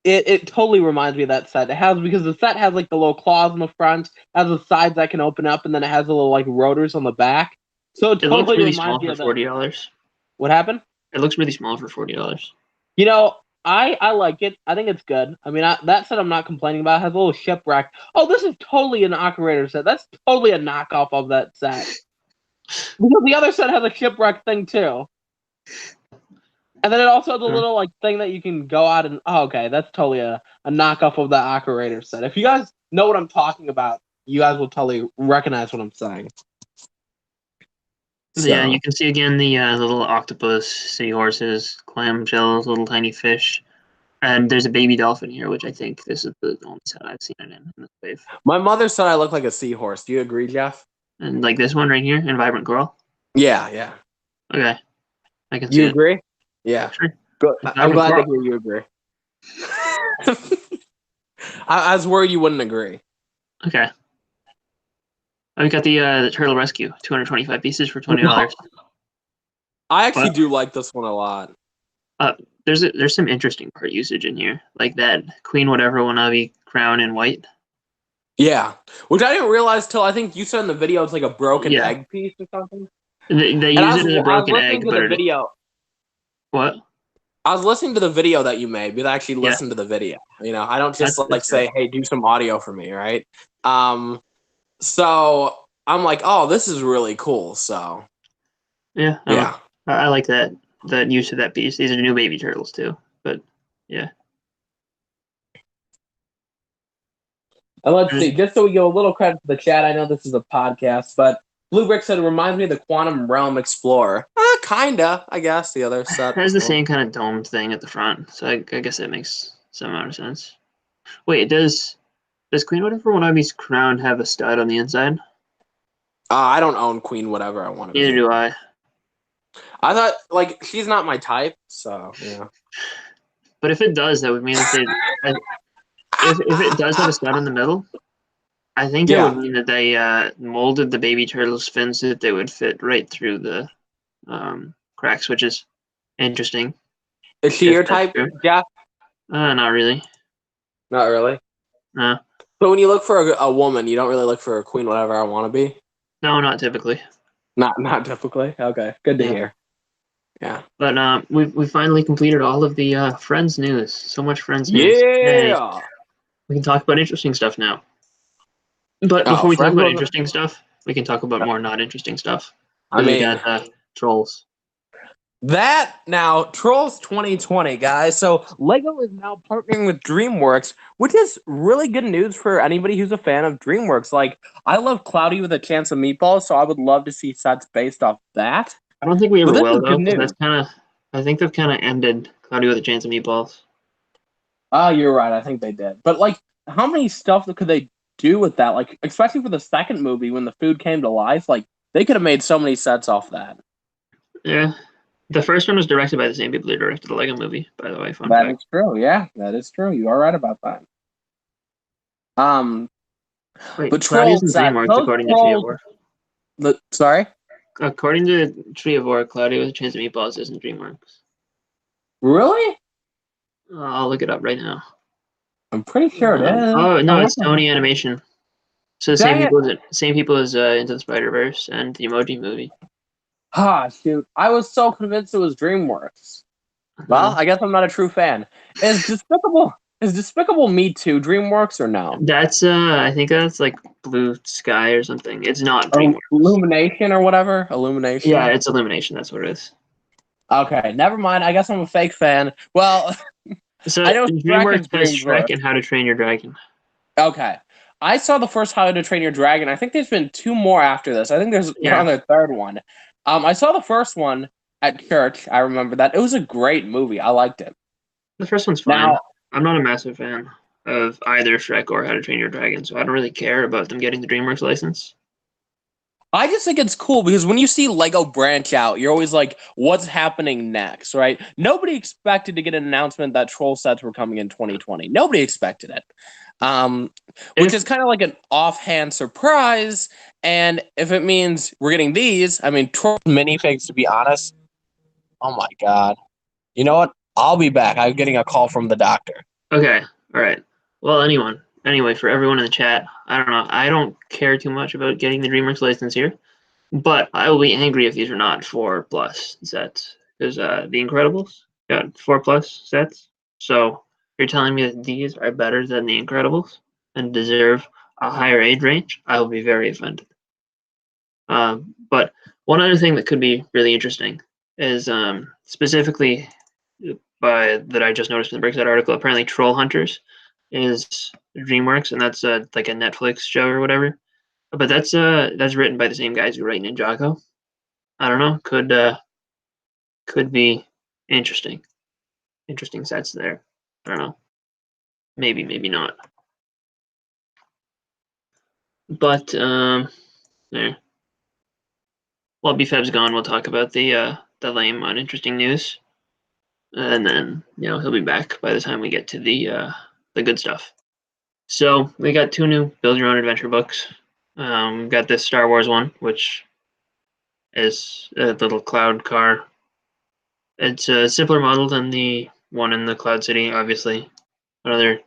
It totally reminds me of that set. Because the set has like the little claws in the front, has the sides that can open up, and then it has the little like rotors on the back. So it totally looks really reminds small me for of $40. What happened? It looks really small for $40. You know, I like it. I think it's good. I mean, that set I'm not complaining about. It has a little shipwreck. Oh, this is totally an operator set. That's totally a knockoff of that set. Because the other set has a shipwreck thing too. And then it also has a little like thing that you can go out and okay, that's totally a knockoff of the operator set. If you guys know what I'm talking about, you guys will totally recognize what I'm saying. So. Yeah, you can see again the little octopus, seahorses, clamshells, little tiny fish, and there's a baby dolphin here, which I think this is the only set I've seen it in this wave. My mother said I look like a seahorse. Do you agree, Jeff? And like this one right here in Vibrant Coral. Yeah. Okay, I can see. You agree? Yeah. Sure. Good. I'm glad to hear you agree. I was worried you wouldn't agree. Okay. We got the Turtle Rescue, 225 pieces for $20. I actually do like this one a lot. There's some interesting part usage in here, like that Queen Whatever Wannabe crown in white. Yeah, which I didn't realize till I think you said in the video it's like a broken egg piece or something. They use it as a broken egg, but video. What? I was listening to the video that you made, but I actually listened to the video. You know, I don't just say, "Hey, do some audio for me," right? So I'm like, "Oh, this is really cool." So yeah, I like that use of that piece. These are new baby turtles too, but yeah. And let's see, just so we give a little credit to the chat. I know this is a podcast, but BlueBrick said it reminds me of the Quantum Realm Explorer. Kinda, I guess. The other set it has the same kind of domed thing at the front, so I guess that makes some amount of sense. Wait, does Queen Whatever Wannabe's crown have a stud on the inside? I don't own Queen Whatever I want to. Neither do I. I thought like she's not my type, so yeah. But if it does, that would mean that they. If it does have a stud in the middle, I think that would mean that they molded the baby turtle's fins so that they would fit right through the cracks, which is interesting. Is she your type, Jeff? Not really. Not really? No. So when you look for a woman, you don't really look for a queen, whatever I want to be? No, not typically. Not typically? Okay, good to hear. Yeah. But we finally completed all of the Friends news. So much Friends news. Yay. We can talk about interesting stuff now. But before we talk about interesting stuff, we can talk about more not interesting stuff. We got Trolls. Trolls 2020, guys. So Lego is now partnering with DreamWorks, which is really good news for anybody who's a fan of DreamWorks. Like, I love Cloudy with a Chance of Meatballs, so I would love to see sets based off that. I don't think we ever will, though. That's I think they've kind of ended Cloudy with a Chance of Meatballs. Oh, you're right. I think they did. But, like, how many stuff could they do with that? Like, especially for the second movie when the food came to life, like, they could have made so many sets off that. Yeah. The first one was directed by the same people who directed the Lego movie, by the way. Fun fact. That is true. Yeah, that is true. You are right about that. Wait, but Trolls isn't DreamWorks according to Tree of War. Sorry? According to Tree of War, Cloudy with a Chance of Meatballs isn't DreamWorks. Really? I'll look it up right now. I'm pretty sure it is. Oh no, it's Sony Animation. So the same people as Into the Spider-Verse and the Emoji Movie. Ah, shoot! I was so convinced it was DreamWorks. Well, I guess I'm not a true fan. Is Despicable Me 2 DreamWorks or no? That's I think that's like Blue Sky or something. It's not DreamWorks. Illumination or whatever. Illumination. Yeah, it's Illumination. That's what it is. Okay, never mind. I guess I'm a fake fan. Well, so I know DreamWorks has Shrek and How to Train Your Dragon. Okay, I saw the first How to Train Your Dragon. I think there's been 2 more after this. I think there's on the 3rd one. I saw the first one at church. I remember that. It was a great movie. I liked it. The first one's fine. Now, I'm not a massive fan of either Shrek or How to Train Your Dragon, so I don't really care about them getting the DreamWorks license. I just think it's cool because when you see Lego branch out, you're always like, what's happening next, right? Nobody expected to get an announcement that Troll sets were coming in 2020. Nobody expected it. Which is kind of like an offhand surprise. And if it means we're getting these, I mean, Troll minifigs, to be honest. Oh my God. You know what? I'll be back. I'm getting a call from the doctor. Okay. All right. Well, anyway, for everyone in the chat, I don't know. I don't care too much about getting the DreamWorks license here, but I will be angry if these are not 4+ sets because The Incredibles got 4+ sets. So you're telling me that these are better than The Incredibles and deserve a higher age range? I will be very offended. But one other thing that could be really interesting is specifically that I just noticed in the BrickByBrick article. Apparently, Troll Hunters is DreamWorks, and that's like a Netflix show or whatever. But that's written by the same guys who write Ninjago. I don't know. Could be interesting. Interesting sets there. I don't know. Maybe not. But there. While BFAB's gone, we'll talk about the lame, uninteresting news, and then he'll be back by the time we get to the good stuff. So we got 2 new Build Your Own Adventure books. We've got this Star Wars one, which is a little cloud car. It's a simpler model than the one in the Cloud City, obviously. Another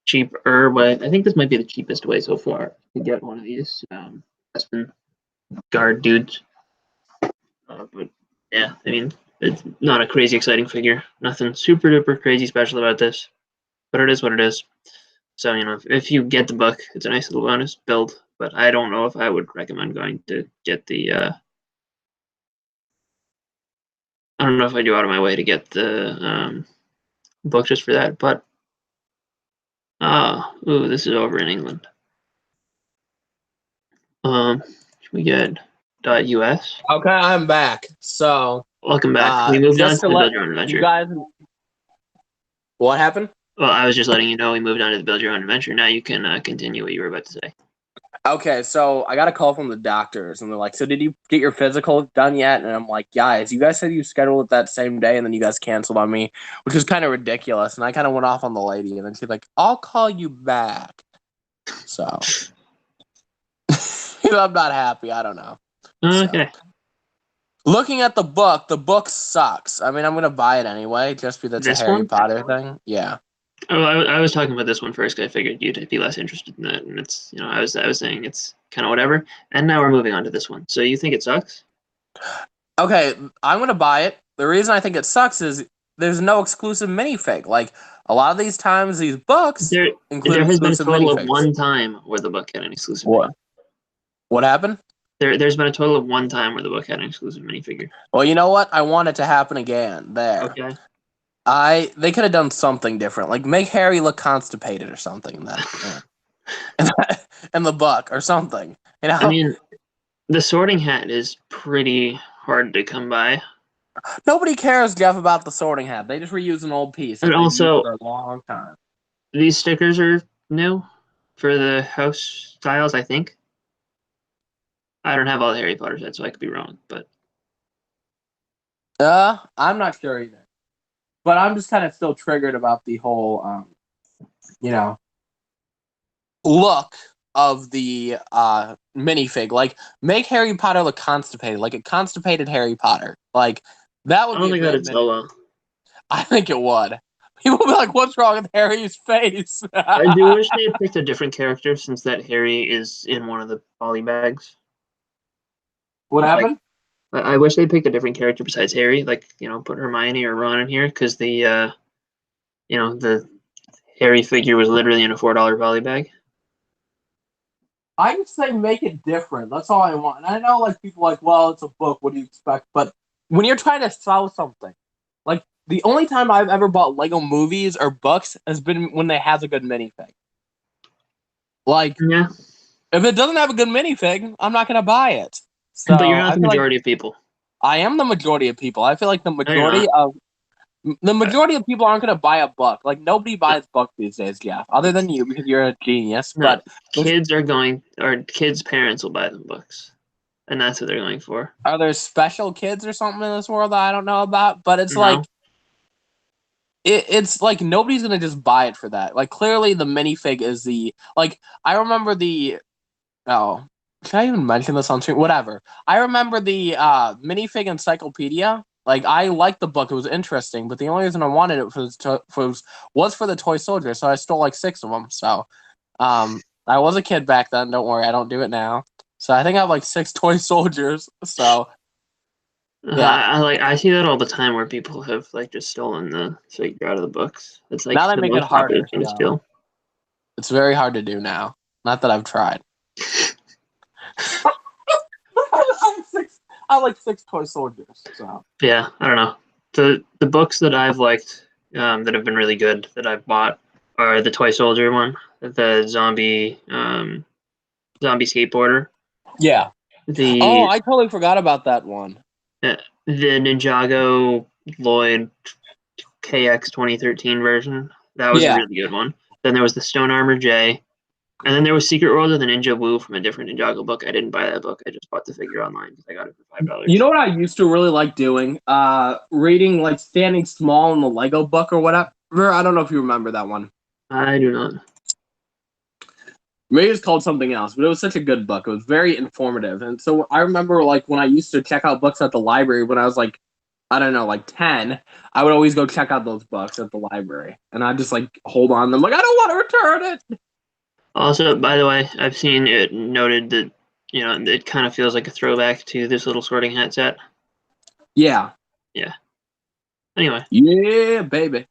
cheaper way. I think this might be the cheapest way so far to get one of these Aspen guard dudes. But yeah, I mean, it's not a crazy exciting figure. Nothing super duper crazy special about this, but it is what it is. So, if you get the book, it's a nice little bonus build, but I don't know if I would recommend going to get the, I don't know if I do out of my way to get the book just for that, but, this is over in England. We get .us. Okay, I'm back. So. Welcome back. We moved on to the Build Your Own Adventure. You guys, what happened? Well, I was just letting you know we moved on to the Build Your Own Adventure. Now you can continue what you were about to say. Okay, so I got a call from the doctors, and they're like, so did you get your physical done yet? And I'm like, guys, you guys said you scheduled it that same day, and then you guys canceled on me, which is kind of ridiculous. And I kind of went off on the lady, and then she's like, I'll call you back. So, I'm not happy. I don't know. Okay. So. Looking at the book sucks. I mean, I'm going to buy it anyway, just because it's a Harry Potter thing. Yeah. Oh, I was talking about this one first because I figured you'd be less interested in that, and it's I was saying it's kind of whatever, and now we're moving on to this one. So you think it sucks? Okay, I'm gonna buy it. The reason I think it sucks is there's no exclusive minifig. Like a lot of these times, these books include There has been a exclusive total of minifigs. one time where the book had an exclusive. What happened? There's been a total of one time where the book had an exclusive minifigure. Well, you know what? I want it to happen again. There. Okay. They could have done something different, like make Harry look constipated or something. That in the book or something. You know. I mean, the Sorting Hat is pretty hard to come by. Nobody cares, Jeff, about the Sorting Hat. They just reuse an old piece. And also, for a long time. These stickers are new for the house styles, I think. I don't have all the Harry Potter sets, so I could be wrong, but I'm not sure either. But I'm just kind of still triggered about the whole, look of the minifig. Like, make Harry Potter look constipated, like a constipated Harry Potter. Like, that would I don't think that'd sell well. I think it would. People would be like, "What's wrong with Harry's face?" I do wish they had picked a different character, since that Harry is in one of the poly bags. What happened? I wish they picked a different character besides Harry, like put Hermione or Ron in here, because the the Harry figure was literally in a $4 poly bag. I would say make it different. That's all I want. And I know, like, people are like, well, it's a book. What do you expect? But when you're trying to sell something, like, the only time I've ever bought Lego movies or books has been when they have a good minifig. Like, yeah. If it doesn't have a good minifig, I'm not going to buy it. So but you're not the majority of people. I am the majority of people. I feel like the majority of people aren't going to buy a book. Like, nobody buys books these days, Jeff, other than you, because you're a genius. No, but kids' parents will buy them books, and that's what they're going for. Are there special kids or something in this world that I don't know about? But it's like, it's like nobody's going to just buy it for that. Like, clearly the minifig is I remember should I even mention this on stream? Whatever. I remember the minifig encyclopedia. Like, I liked the book; it was interesting. But the only reason I wanted it was for the toy soldier. So I stole like 6 of them. So, I was a kid back then. Don't worry, I don't do it now. So I think I have like 6 toy soldiers. So yeah, I see that all the time where people have like just stolen the figure out of the books. It's like now they make it harder. Still. It's very hard to do now. Not that I've tried. I like 6 toy soldiers. So yeah, I don't know. The books that I've liked that have been really good that I've bought are the toy soldier one, the zombie skateboarder. Yeah. I totally forgot about that one. The Ninjago Lloyd KX 2013 version. That was a really good one. Then there was the Stone Armor J. And then there was Secret World of the Ninja Woo from a different Ninjago book. I didn't buy that book. I just bought the figure online because I got it for $5. You know what I used to really like doing? Reading, like, Standing Small in the Lego book or whatever. I don't know if you remember that one. I do not. Maybe it's called something else, but it was such a good book. It was very informative. And so I remember, like, when I used to check out books at the library when I was, like, I don't know, like 10, I would always go check out those books at the library. And I'd just, like, hold on to them. Like, I don't want to return it. Also, by the way, I've seen it noted that, it kind of feels like a throwback to this little Sorting Hat set. Yeah. Yeah. Anyway. Yeah, baby.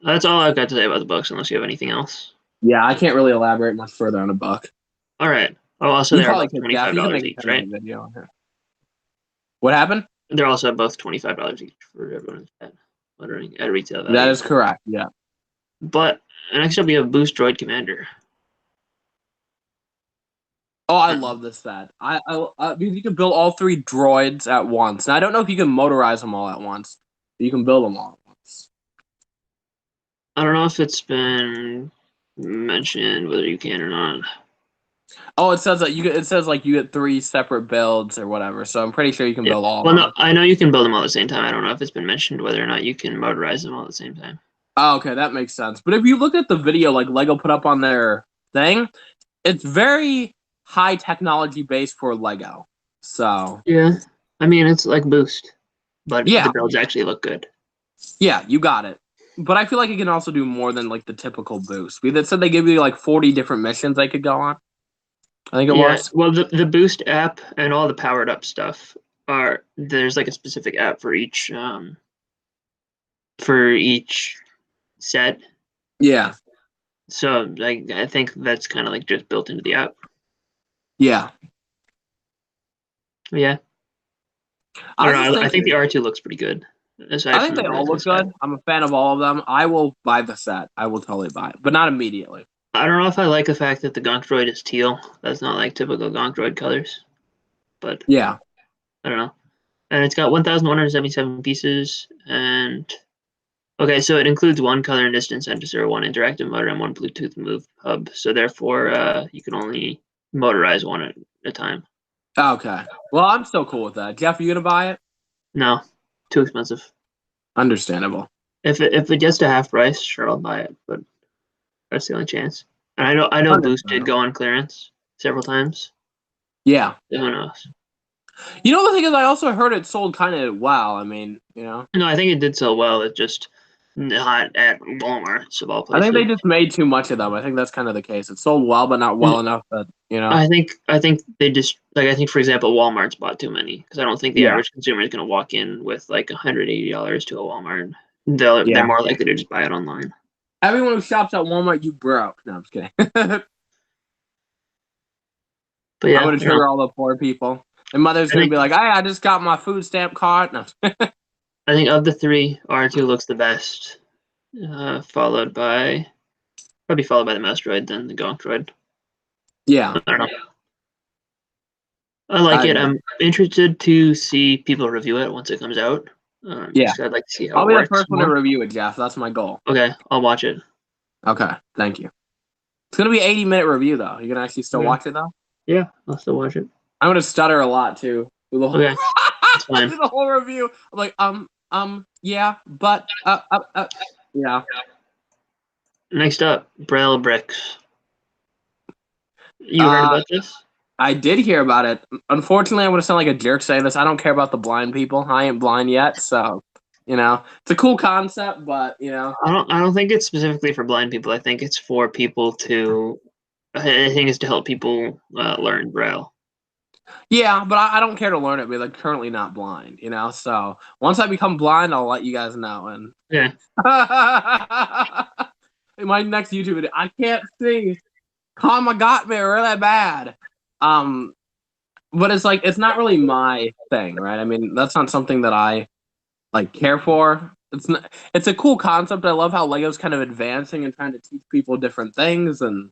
That's all I've got to say about the books, unless you have anything else. Yeah, I can't really elaborate much further on a book. All right. Oh, also, they're about $25 each, right? What happened? They're also both $25 each for everyone wondering at retail value. That is correct, yeah. But next up, we have Boost Droid Commander. Oh, I love this set. You can build all 3 droids at once. And I don't know if you can motorize them all at once. But you can build them all at once. I don't know if it's been mentioned whether you can or not. Oh, it says that you get 3 separate builds or whatever. So I'm pretty sure you can build all. Well, no, I know you can build them all at the same time. I don't know if it's been mentioned whether or not you can motorize them all at the same time. Oh, okay, that makes sense. But if you look at the video, like Lego put up on their thing, it's very high technology based for Lego. So yeah, I mean it's like Boost, but the builds actually look good. Yeah, you got it. but I feel like it can also do more than like the typical boost. They said they give you like 40 different missions they could go on. I think it was. Well, the boost app and all the powered up stuff there's like a specific app for each set. Yeah. So like I think that's kind of like just built into the app. Yeah. Yeah. I don't know. I think the R2 looks pretty good. I think they all look good. I'm a fan of all of them. I will buy the set. I will totally buy it, but not immediately. I don't know if I like the fact that the Gonk Droid is teal. That's not like typical Gonk Droid colors. But yeah, I don't know. And it's got 1,177 pieces. And okay, so it includes one color and distance sensor, one interactive motor, and one Bluetooth move hub. So therefore, you can only motorize one at a time. Okay. Well, I'm still cool with that. Jeff, you gonna buy it? No, too expensive. Understandable. If it gets to half price, sure, I'll buy it. But that's the only chance. And I know Boost did go on clearance several times. Yeah. Who knows? You know, the thing is, I also heard it sold kind of well. I mean, you know. No, I think it did sell well. It just not at Walmart of all places. I think they just made too much of them. I think that's kind of the case. It sold well, but not well enough that, you know. I think they just like for example, Walmart's bought too many because I don't think the average consumer is going to walk in with like $180 to a Walmart. They're more likely to just buy it online. Everyone who shops at Walmart, you broke. No, I'm just kidding. But yeah, I would trigger all the poor people. And mother's going to be like, hey, I just got my food stamp card. No. I think of the three, R2 looks the best, followed by the Mouse Droid, then the Gonk Droid. Yeah. I don't know. I like it. I'm interested to see people review it once it comes out. I'd like to see how I'll be the first one to review it, Jeff. That's my goal. Okay, I'll watch it. Okay, thank you. It's going to be an 80-minute review, though. You going to actually still watch it, though? Yeah, I'll still watch it. I'm gonna stutter a lot too. Okay, that's fine. The whole review, I'm like, yeah, but, yeah. Next up, Braille bricks. You heard about this? I did hear about it. Unfortunately, I'm gonna sound like a jerk saying this. I don't care about the blind people. I ain't blind yet, so you know, it's a cool concept, but you know, I don't think it's specifically for blind people. I think it's for people to. I think it's to help people learn Braille. Yeah, but I don't care to learn it. We're like currently not blind, you know. So once I become blind, I'll let you guys know. And yeah, in my next YouTube video, I can't see. Karma got me really bad. But it's like it's not really my thing, right? I mean, that's not something that I like care for. It's not. It's a cool concept. I love how Lego's kind of advancing and trying to teach people different things and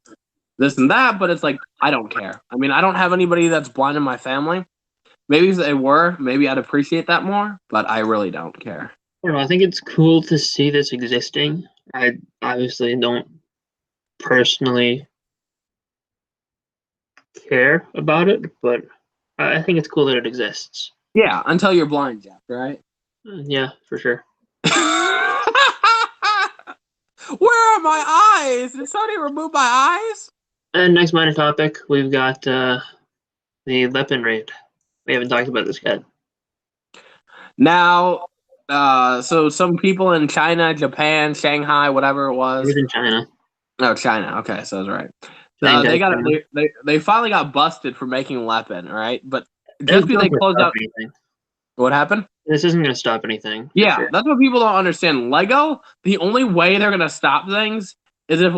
this and that, but it's like, I don't care. I mean, I don't have anybody that's blind in my family. Maybe if they were, maybe I'd appreciate that more, but I really don't care. I don't know, I think it's cool to see this existing. I obviously don't personally care about it, but I think it's cool that it exists. Yeah, until you're blind, Jeff, right? Yeah, for sure. Where are my eyes? Did somebody remove my eyes? And next minor topic, we've got the Lepin raid. We haven't talked about this yet. Now, so some people in China, Japan, Shanghai, whatever it was. It was in China. Oh, China. Okay, so that's right. They finally got busted for making Lepin, right? But just because they closed out. Anything. What happened? This isn't going to stop anything. Yeah, sure. That's what people don't understand. Lego, the only way they're going to stop things is if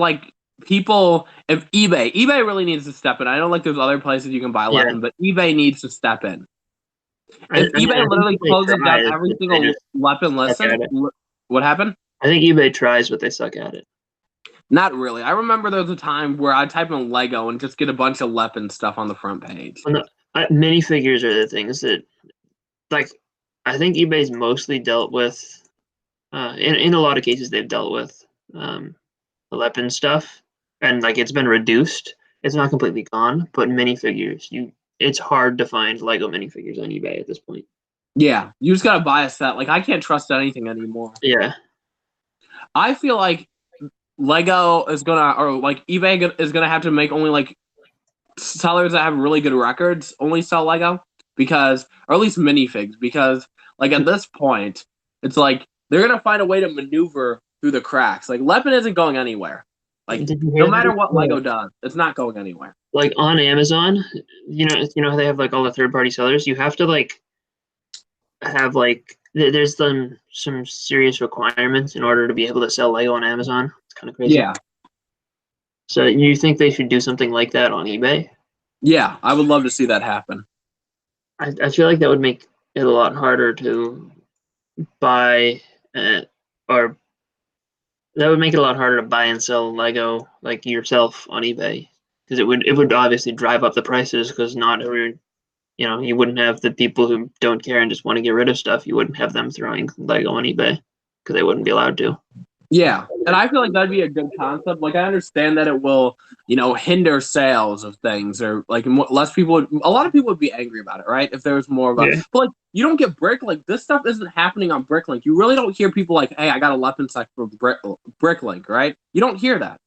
if eBay really needs to step in. I know there's other places you can buy Lepin, but eBay needs to step in. If eBay literally closes down every single Lepin listen, what happened? I think eBay tries, but they suck at it. Not really. I remember there was a time where I'd type in Lego and just get a bunch of Lepin stuff on the front page. Well, no, minifigures are the things that, I think eBay's mostly dealt with, in a lot of cases they've dealt with the Lepin stuff, and it's been reduced. It's not completely gone, but minifigures, it's hard to find Lego minifigures on eBay at this point. Yeah, you just gotta buy a set. I can't trust anything anymore. Yeah. I feel like Lego is gonna, or eBay is gonna have to make only sellers that have really good records only sell Lego, because, or at least minifigs, because at this point, it's they're gonna find a way to maneuver through the cracks. Like Lepin isn't going anywhere. Like no matter what Lego does, it's not going anywhere. Like on Amazon, you know how they have like all the third-party sellers. You have to like have like there's some serious requirements in order to be able to sell Lego on Amazon. It's kind of crazy. Yeah. So you think they should do something like that on eBay? Yeah, I would love to see that happen. I feel like that would make it a lot harder to buy, or that would make it a lot harder to buy and sell Lego like yourself on eBay, because it would obviously drive up the prices, because not every, you wouldn't have the people who don't care and just want to get rid of stuff. You wouldn't have them throwing Lego on eBay because they wouldn't be allowed to. Yeah, and I feel like that'd be a good concept. Like I understand that it will, hinder sales of things, or like a lot of people would be angry about it, right? If there was more of a, Yeah. but like you don't get Bricklink. This stuff isn't happening on Bricklink. You really don't hear people like, "Hey, I got a Lepin sec for Bricklink," right? You don't hear that.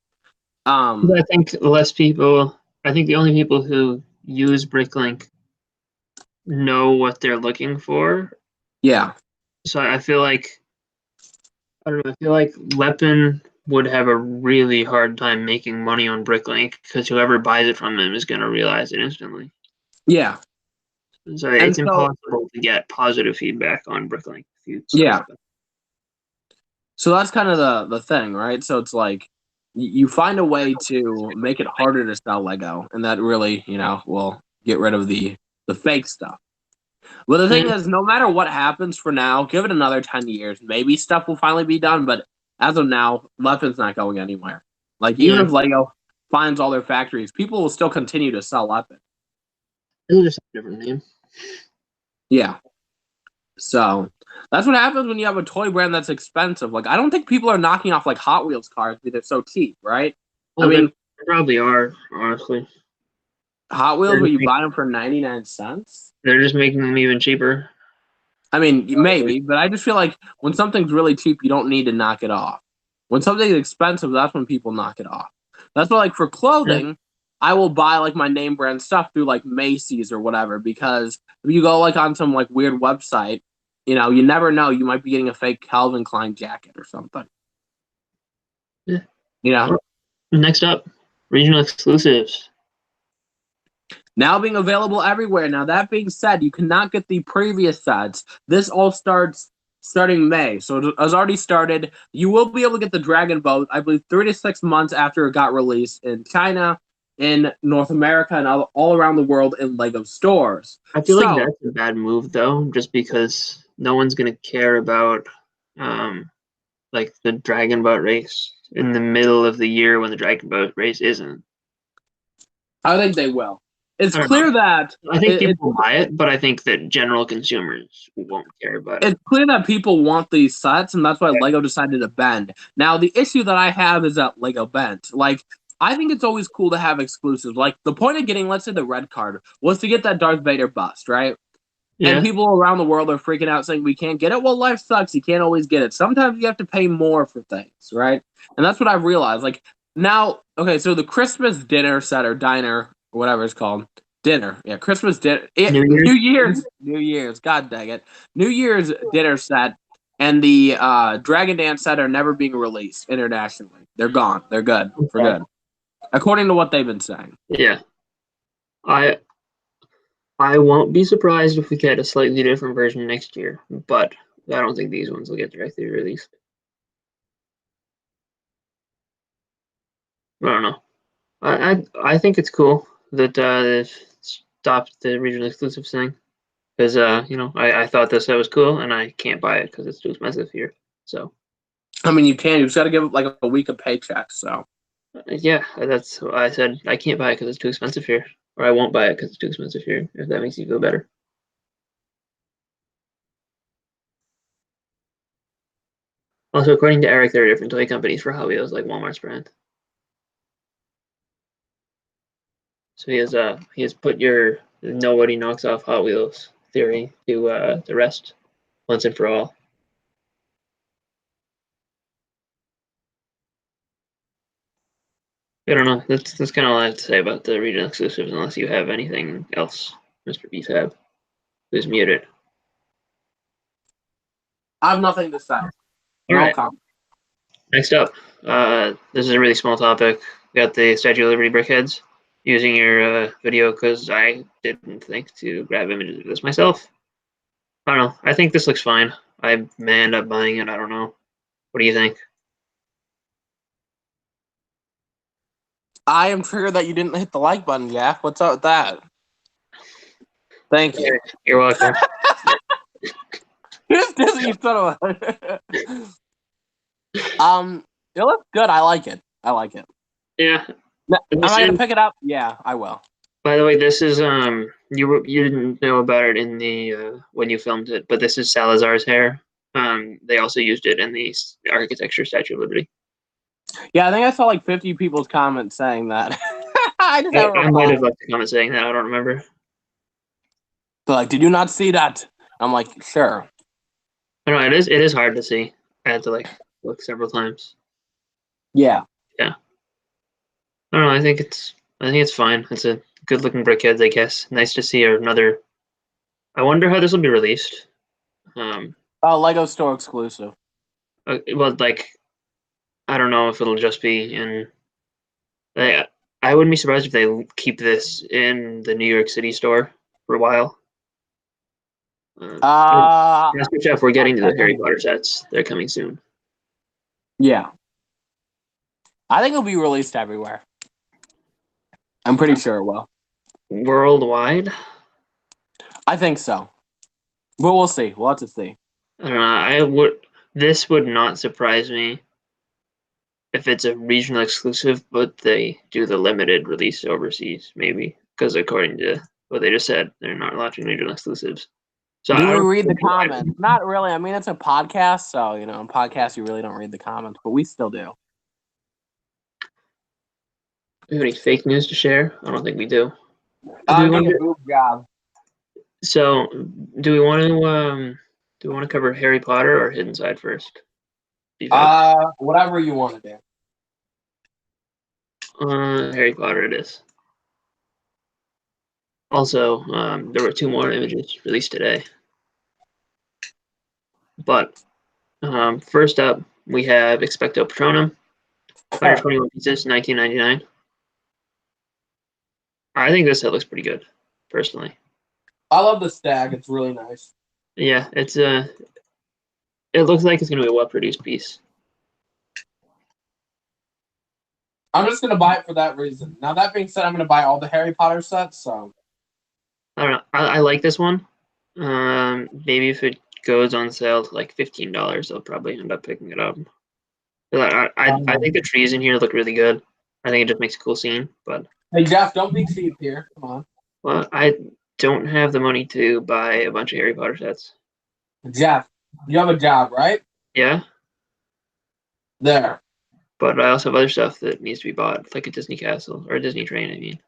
I think less people. I think the only people who use Bricklink know what they're looking for. Yeah. So I feel like, I don't know. I feel like Lepin would have a really hard time making money on Bricklink, because whoever buys it from him is going to realize it instantly. Yeah. So it's impossible to get positive feedback on Bricklink. Yeah. So that's kind of the thing, right? So it's like you find a way to make it harder to sell Lego, and that really, will get rid of the fake stuff. Well, the thing is, no matter what happens for now, give it another 10 years. Maybe stuff will finally be done, but as of now, Lepin's not going anywhere. Like, even if Lego finds all their factories, people will still continue to sell Lepin. It'll just have a different name. Yeah. So, that's what happens when you have a toy brand that's expensive. Like, I don't think people are knocking off, like, Hot Wheels cars because they're so cheap, right? Well, I mean, they probably are, honestly. Hot Wheels, where you buy them for 99 cents? They're just making them even cheaper. I mean, maybe, but I just feel like when something's really cheap, you don't need to knock it off. When something's expensive, that's when people knock it off. That's why, like, for clothing, I will buy, like, my name brand stuff through, like, Macy's or whatever, because if you go, like, on some, like, weird website, you never know. You might be getting a fake Calvin Klein jacket or something. Yeah. Next up, regional exclusives. Now being available everywhere. Now, that being said, you cannot get the previous sets. This all starts starting May. So it has already started. You will be able to get the Dragon Boat, I believe, 3 to 6 months after it got released in China, in North America, and all around the world in LEGO stores. I feel like that's a bad move, though, just because no one's going to care about like the Dragon Boat race in the middle of the year when the Dragon Boat race isn't. I think they will. It's clear that I think people will buy it, but I think that general consumers won't care about it. It's clear that people want these sets, and that's why Lego decided to bend. Now, the issue that I have is that Lego bent. Like, I think it's always cool to have exclusives. Like, the point of getting, let's say, the red card was to get that Darth Vader bust, right? Yeah. And people around the world are freaking out saying, we can't get it. Well, life sucks. You can't always get it. Sometimes you have to pay more for things, right? And that's what I've realized. Like, now, okay, so the Christmas dinner set or diner, or whatever it's called, dinner. Yeah, Christmas dinner. New Year's. God dang it. New Year's dinner set and the Dragon Dance set are never being released internationally. They're gone. They're good. For good. According to what they've been saying. Yeah. I won't be surprised if we get a slightly different version next year, but I don't think these ones will get directly released. I don't know. I think it's cool that they've stopped the regional exclusives thing, because I thought this set was cool and I can't buy it because it's too expensive here. So I mean, you can. You just got to give it like a week of paychecks. So yeah, that's what I said. I can't buy it because it's too expensive here, or I won't buy it because it's too expensive here. If that makes you feel better. Also, according to Eric, there are different toy companies for Hot Wheels, like Walmart's brand. So he has put your nobody knocks off Hot Wheels theory to the rest once and for all. I don't know. That's kind of all I have to say about the regional exclusives, unless you have anything else, Mr. BFAB, who's muted. I have nothing to say. All right. Next up, this is a really small topic. We got the Statue of Liberty brickheads. Using your video because I didn't think to grab images of this myself. I don't know. I think this looks fine. I may end up buying it. I don't know. What do you think? I am triggered that you didn't hit the like button, Jack. What's up with that? Thank you. You're welcome. You son of a... It looks good. I like it. Yeah. Am I gonna pick it up? Yeah, I will. By the way, this is you didn't know about it in the when you filmed it, but this is Salazar's hair. They also used it in the architecture Statue of Liberty. Yeah, I think I saw like 50 people's comments saying that. I might have left a comment saying that. I don't remember. They're like, did you not see that? I'm like, sure. I don't know. It is hard to see. I had to like look several times. Yeah. Yeah. I don't know. I think it's fine. It's a good looking brickheads, I guess. Nice to see another. I wonder how this will be released. Lego store exclusive. Well, like, I don't know if it'll just be in. I wouldn't be surprised if they keep this in the New York City store for a while. Jeff, we're getting to the Harry Potter sets. They're coming soon. Yeah. I think it'll be released everywhere. I'm pretty sure it will. Worldwide? I think so. But we'll see. We'll have to see. I don't know. This would not surprise me if it's a regional exclusive, but they do the limited release overseas, maybe. Because according to what they just said, they're not launching regional exclusives. So do we read the comments? Not really. I mean, it's a podcast, so in podcasts you really don't read the comments, but we still do. Do we have any fake news to share? I don't think we do. Boob job. So, do we want to cover Harry Potter or Hidden Side first? BFAB? Whatever you want to do. Harry Potter it is. Also, there were 2 more images released today. But first up, we have Expecto Patronum, 121 pieces, $19.99. I think this set looks pretty good, personally. I love the stag. It's really nice. Yeah, it looks like it's going to be a well-produced piece. I'm just going to buy it for that reason. Now, that being said, I'm going to buy all the Harry Potter sets, so... I don't know. I like this one. Maybe if it goes on sale to like $15, I'll probably end up picking it up. I think the trees in here look really good. I think it just makes a cool scene. But hey, Jeff, don't be cheap here. Come on. Well, I don't have the money to buy a bunch of Harry Potter sets. Jeff, you have a job, right? Yeah. There. But I also have other stuff that needs to be bought, like a Disney castle or a Disney train, I mean.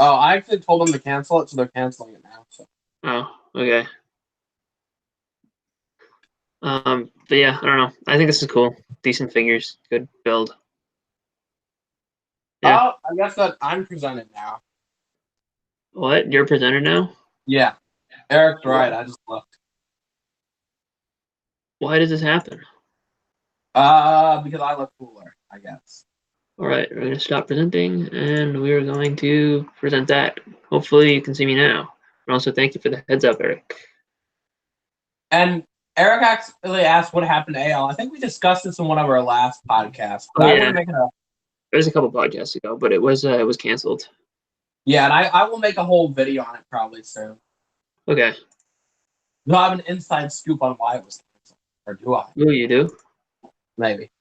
Oh, I actually told them to cancel it, so they're canceling it now. So. Oh, okay. But yeah, I don't know. I think this is cool. Decent figures, good build. Yeah. Oh, I guess that I'm presented now. What? You're presented now? Yeah. Eric's right. I just looked. Why does this happen? Because I look cooler, I guess. All right, we're going to stop presenting, and we're going to present that. Hopefully you can see me now. And also thank you for the heads up, Eric. And Eric actually asked what happened to AL. I think we discussed this in one of our last podcasts. But yeah. It was a couple podcasts ago, but it was canceled. Yeah, and I will make a whole video on it probably soon. Okay. Do I have an inside scoop on why it was canceled? Or do I? Oh, you do? Maybe.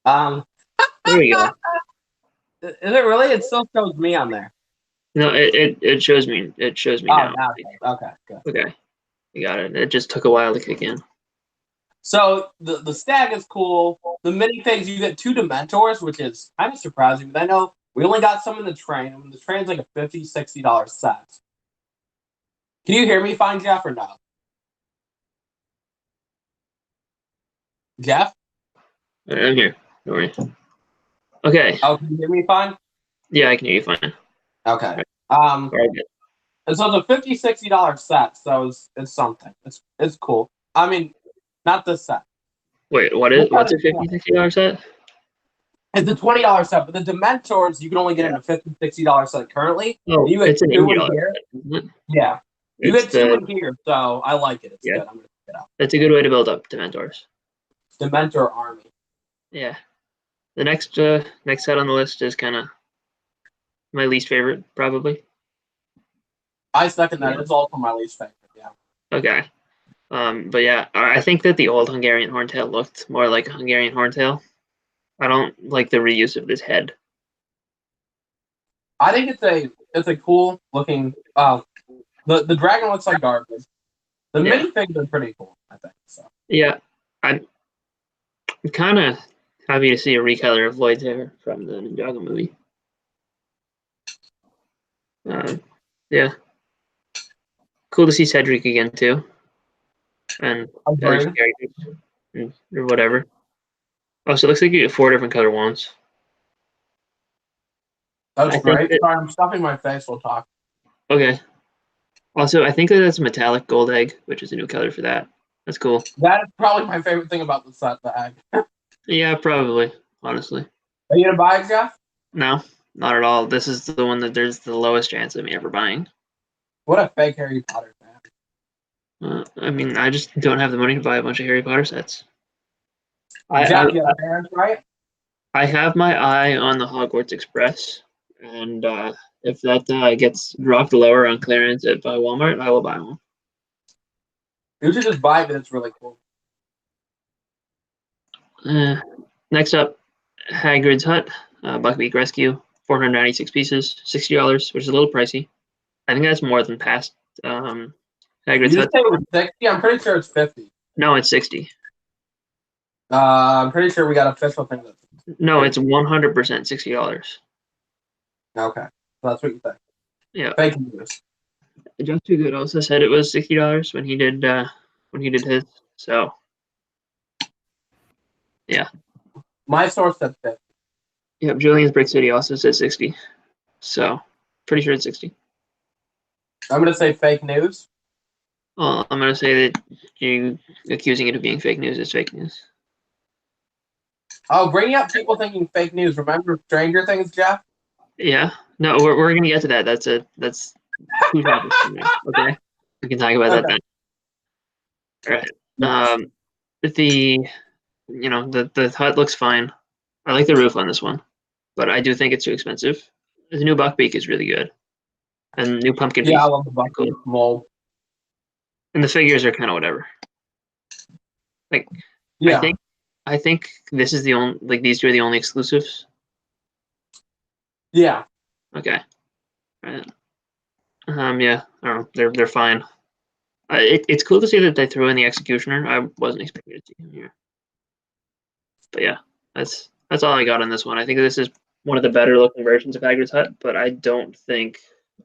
There we go. Is it really? It still shows me on there. No, it shows me. It shows me now. Okay, good. Okay, you got it. It just took a while to kick in. So the stag is cool. The minifigs, you get 2 Dementors, which is kind of surprising. But I know we only got some in the train. I mean, the train's like a $50, $60 set. Can you hear me fine, Jeff, or no? Jeff? I'm here. Don't worry. Okay. Oh, can you hear me fine? Yeah, I can hear you fine. Okay. Very good. And so it's a $50, $60 set, so it's something. It's cool. I mean, not this set. Wait, what's a $50, $60 set? It's a $20 set, but the Dementors you can only get in a $50, $60 set currently. Oh, you it's an $80 here. set, isn't it? Yeah, you It's get two in here, so I like it. It's Yeah. good. I'm gonna pick it up. That's a good way to build up Dementors. Dementor army. Yeah. The next set on the list is kind of my least favorite, probably. I second that. Yeah. It's also my least favorite. Yeah. Okay. But yeah, I think that the old Hungarian Horntail looked more like a Hungarian Horntail. I don't like the reuse of this head. I think it's a cool looking. The dragon looks like garbage. The minifigs are pretty cool, I think. So. Yeah, I'm kind of happy to see a recolor of Lloyd's hair from the Ninjago movie. Yeah, cool to see Cedric again too, and other characters or whatever. Oh, so it looks like you get 4 different color wands. That's great. Sorry, I'm stuffing my face while talking. Okay. Also, I think that that's a metallic gold egg, which is a new color for that. That's cool. That is probably my favorite thing about the set, the egg. Yeah, probably, honestly. Are you going to buy it, Jeff? No, not at all. This is the one that there's the lowest chance of me ever buying. What a fake Harry Potter fan. I mean, I just don't have the money to buy a bunch of Harry Potter sets. Jeff, you have parents, right? I have my eye on the Hogwarts Express, and if that gets dropped lower on clearance by Walmart, I will buy one. You should just buy it, but it's really cool. Next up, Hagrid's Hut, Buckbeak Rescue, 496 pieces, $60, which is a little pricey. I think that's more than past Hagrid's Hut. You say it was 60? I'm pretty sure it's 50. No, it's 60. I'm pretty sure we got official thing. No, it's 100% $60. Okay, so that's what you think. Yeah. Fake news. Just Too Good also said it was $60 when he did his. So, yeah. My source said 50. Yep, Julian's Brick City also says 60. So, pretty sure it's 60. I'm gonna say fake news. Well, I'm gonna say that you accusing it of being fake news is fake news. Oh, bringing up people thinking fake news. Remember Stranger Things, Jeff? Yeah. No, we're gonna get to that. That's 2 topics from there. Okay. We can talk about that then. All right. The hut looks fine. I like the roof on this one, but I do think it's too expensive. The new Buckbeak is really good, and new pumpkin. Yeah, I love the Buckbeak mold. And the figures are kind of whatever. Like, yeah, I think this is the only, like, these 2 are the only exclusives. Yeah. Okay. Right. Yeah, I don't know. They're fine. It's cool to see that they threw in the Executioner. I wasn't expecting to see him here. But yeah, that's all I got on this one. I think this is one of the better looking versions of Hagrid's Hut, but I don't think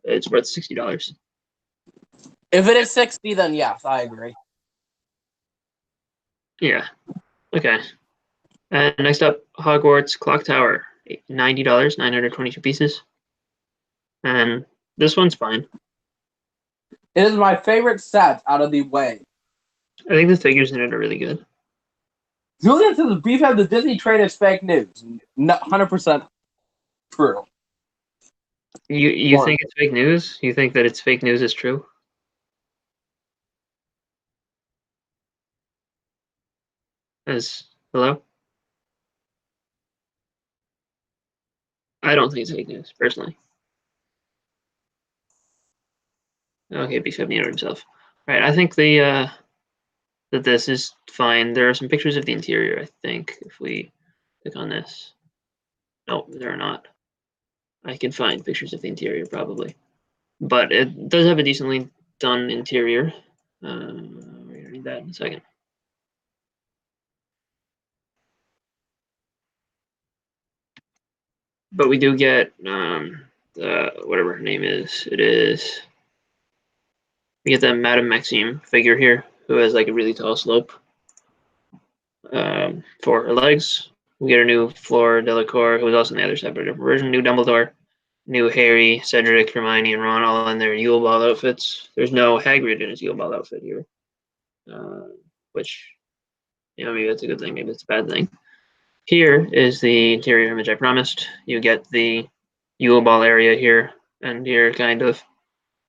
it's worth $60. If it is 60, then yes, I agree. Yeah. Okay. And next up, Hogwarts Clock Tower, $90, 922 pieces. And this one's fine. It is my favorite set out of the way. I think the figures in it are really good. Julian says BFAB the Disney train is fake news. 100% true. You think it's fake news? You think that it's fake news is true? Hello? I don't think it's fake news, personally. Okay, BFAB muted himself. All right, I think that this is fine. There are some pictures of the interior, I think, if we click on this. No, there are not. I can find pictures of the interior, probably. But it does have a decently done interior. We're going to read that in a second. But we do get whatever her name is. We get that Madame Maxime figure here, who has like a really tall slope for her legs. We get a new Fleur Delacour, who was also on the other side, but a different version. New Dumbledore, new Harry, Cedric, Hermione, and Ron, all in their Yule Ball outfits. There's no Hagrid in his Yule Ball outfit here, which maybe that's a good thing. Maybe it's a bad thing. Here is the interior image I promised. You get the Yule Ball area here and here, kind of.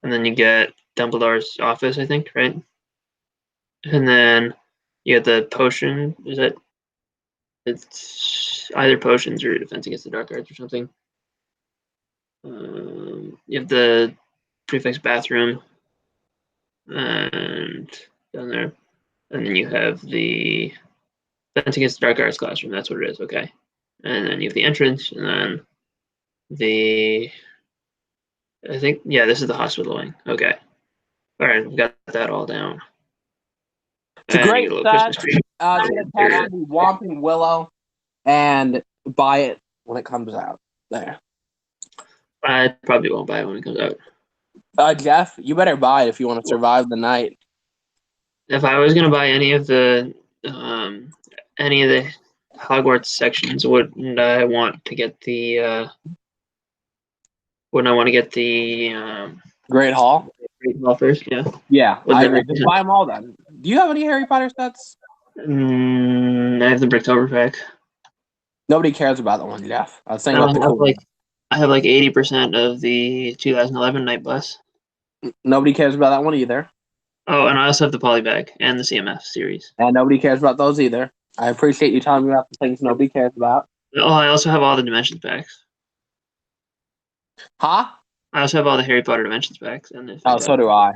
And then you get Dumbledore's office, I think, right? And then you get the potion. Is it? It's either potions or defense against the dark arts or something. You have the prefix bathroom and down there. And then you have the defense against the dark arts classroom. That's what it is. Okay. And then you have the entrance, and then I think, yeah, this is the hospital wing. Okay. All right, we've got that all down. It's a great set. To attach the Whomping Willow and buy it when it comes out. There. I probably won't buy it when it comes out. Jeff, you better buy it if you want to survive the night. If I was gonna buy any of the Hogwarts sections, wouldn't I want to get the Great Hall? Great Hall first? Yeah. Yeah, I agree. Just buy them all then. Do you have any Harry Potter sets? I have the Bricktober pack. Nobody cares about that one, Jeff. I was saying I have like 80% of the 2011 Night Bus. Nobody cares about that one either. Oh, and I also have the Polybag and the CMF series. And nobody cares about those either. I appreciate you telling me about the things nobody cares about. Oh, I also have all the Dimensions packs. Huh? I also have all the Harry Potter Dimensions packs. And so do I.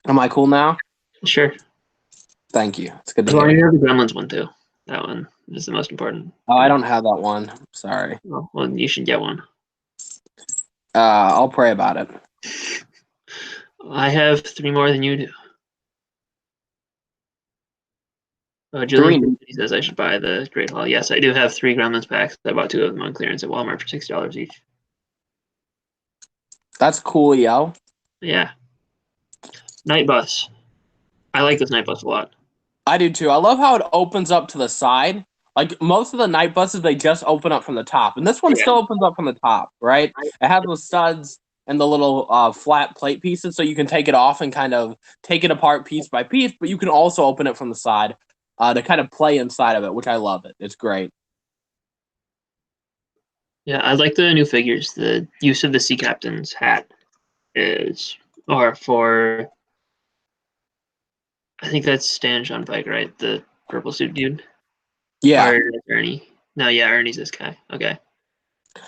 Am I cool now? Sure. Thank you. It's good to hear. You have the Gremlins one too. That one is the most important. Oh, I don't have that one. Sorry. Oh, well, you should get one. I'll pray about it. I have 3 more than you do. Oh, Julian says I should buy the Great Hall. Yes, I do have 3 Gremlins packs. I bought 2 of them on clearance at Walmart for $6 each. That's cool, yo. Yeah. Night Bus. I like this Night Bus a lot. I do too. I love how it opens up to the side. Like most of the Night Buses, they just open up from the top. And this one still opens up from the top, right? It has the studs and the little flat plate pieces, so you can take it off and kind of take it apart piece by piece, but you can also open it from the side to kind of play inside of it, which I love it. It's great. Yeah, I like the new figures. The use of the Sea Captain's hat for, I think that's Stan John Pike, right? The purple suit dude. Yeah. Or Ernie. No, yeah, Ernie's this guy. Okay.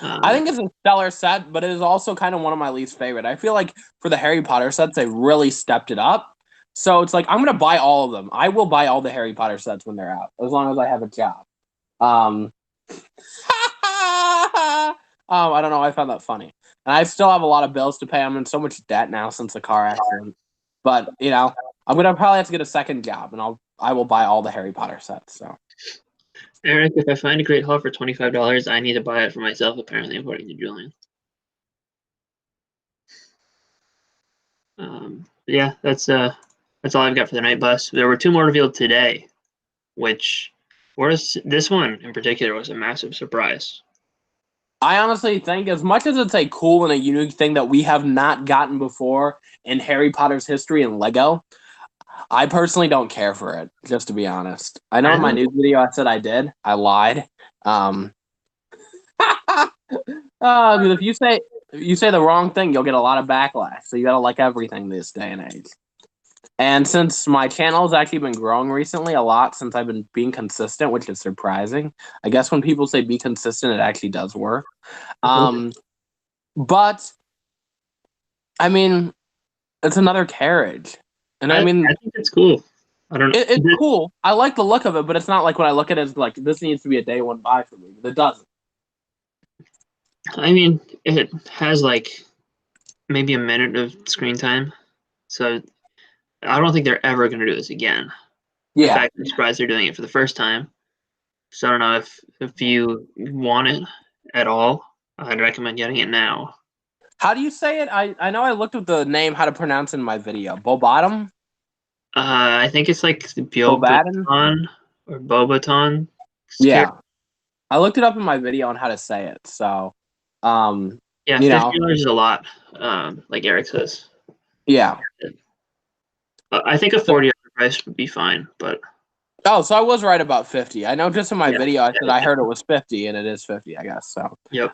I think it's a stellar set, but it is also kind of one of my least favorite. I feel like for the Harry Potter sets, they really stepped it up. So it's like, I'm going to buy all of them. I will buy all the Harry Potter sets when they're out, as long as I have a job. I don't know. I found that funny. And I still have a lot of bills to pay. I'm in so much debt now since the car accident. But, I'm going to probably have to get a second job, and I will buy all the Harry Potter sets. So, Eric, if I find a Great Hall for $25, I need to buy it for myself, apparently, according to Julian. Yeah, that's all I've got for the Night Bus. There were 2 more revealed today, which this one in particular was a massive surprise. I honestly think, as much as it's a cool and a unique thing that we have not gotten before in Harry Potter's history and Lego, I personally don't care for it, just to be honest. I know in my news video I said I did. I lied. Because if you say the wrong thing, you'll get a lot of backlash. So you gotta like everything this day and age. And since my channel has actually been growing recently a lot since I've been being consistent, which is surprising. I guess when people say be consistent, it actually does work. But I mean, it's another carriage. And I think it's cool. I don't know. It's cool. I like the look of it, but it's not like when I look at it, it's like, this needs to be a day one buy for me. But it doesn't. I mean, it has like maybe a minute of screen time. So I don't think they're ever going to do this again. Yeah. In fact, I'm surprised they're doing it for the first time. So I don't know if you want it at all, I'd recommend getting it now. How do you say it? I know I looked at the name, how to pronounce it in my video. Bobaton? I think it's like Bobaton or Bobaton. Yeah. I looked it up in my video on how to say it. So, yeah, $50 is a lot, like Eric says. Yeah. I think a $40 price would be fine, but Oh, so I was right about 50. I know just in my video I said I heard it was 50, and it is 50, I guess. So yep.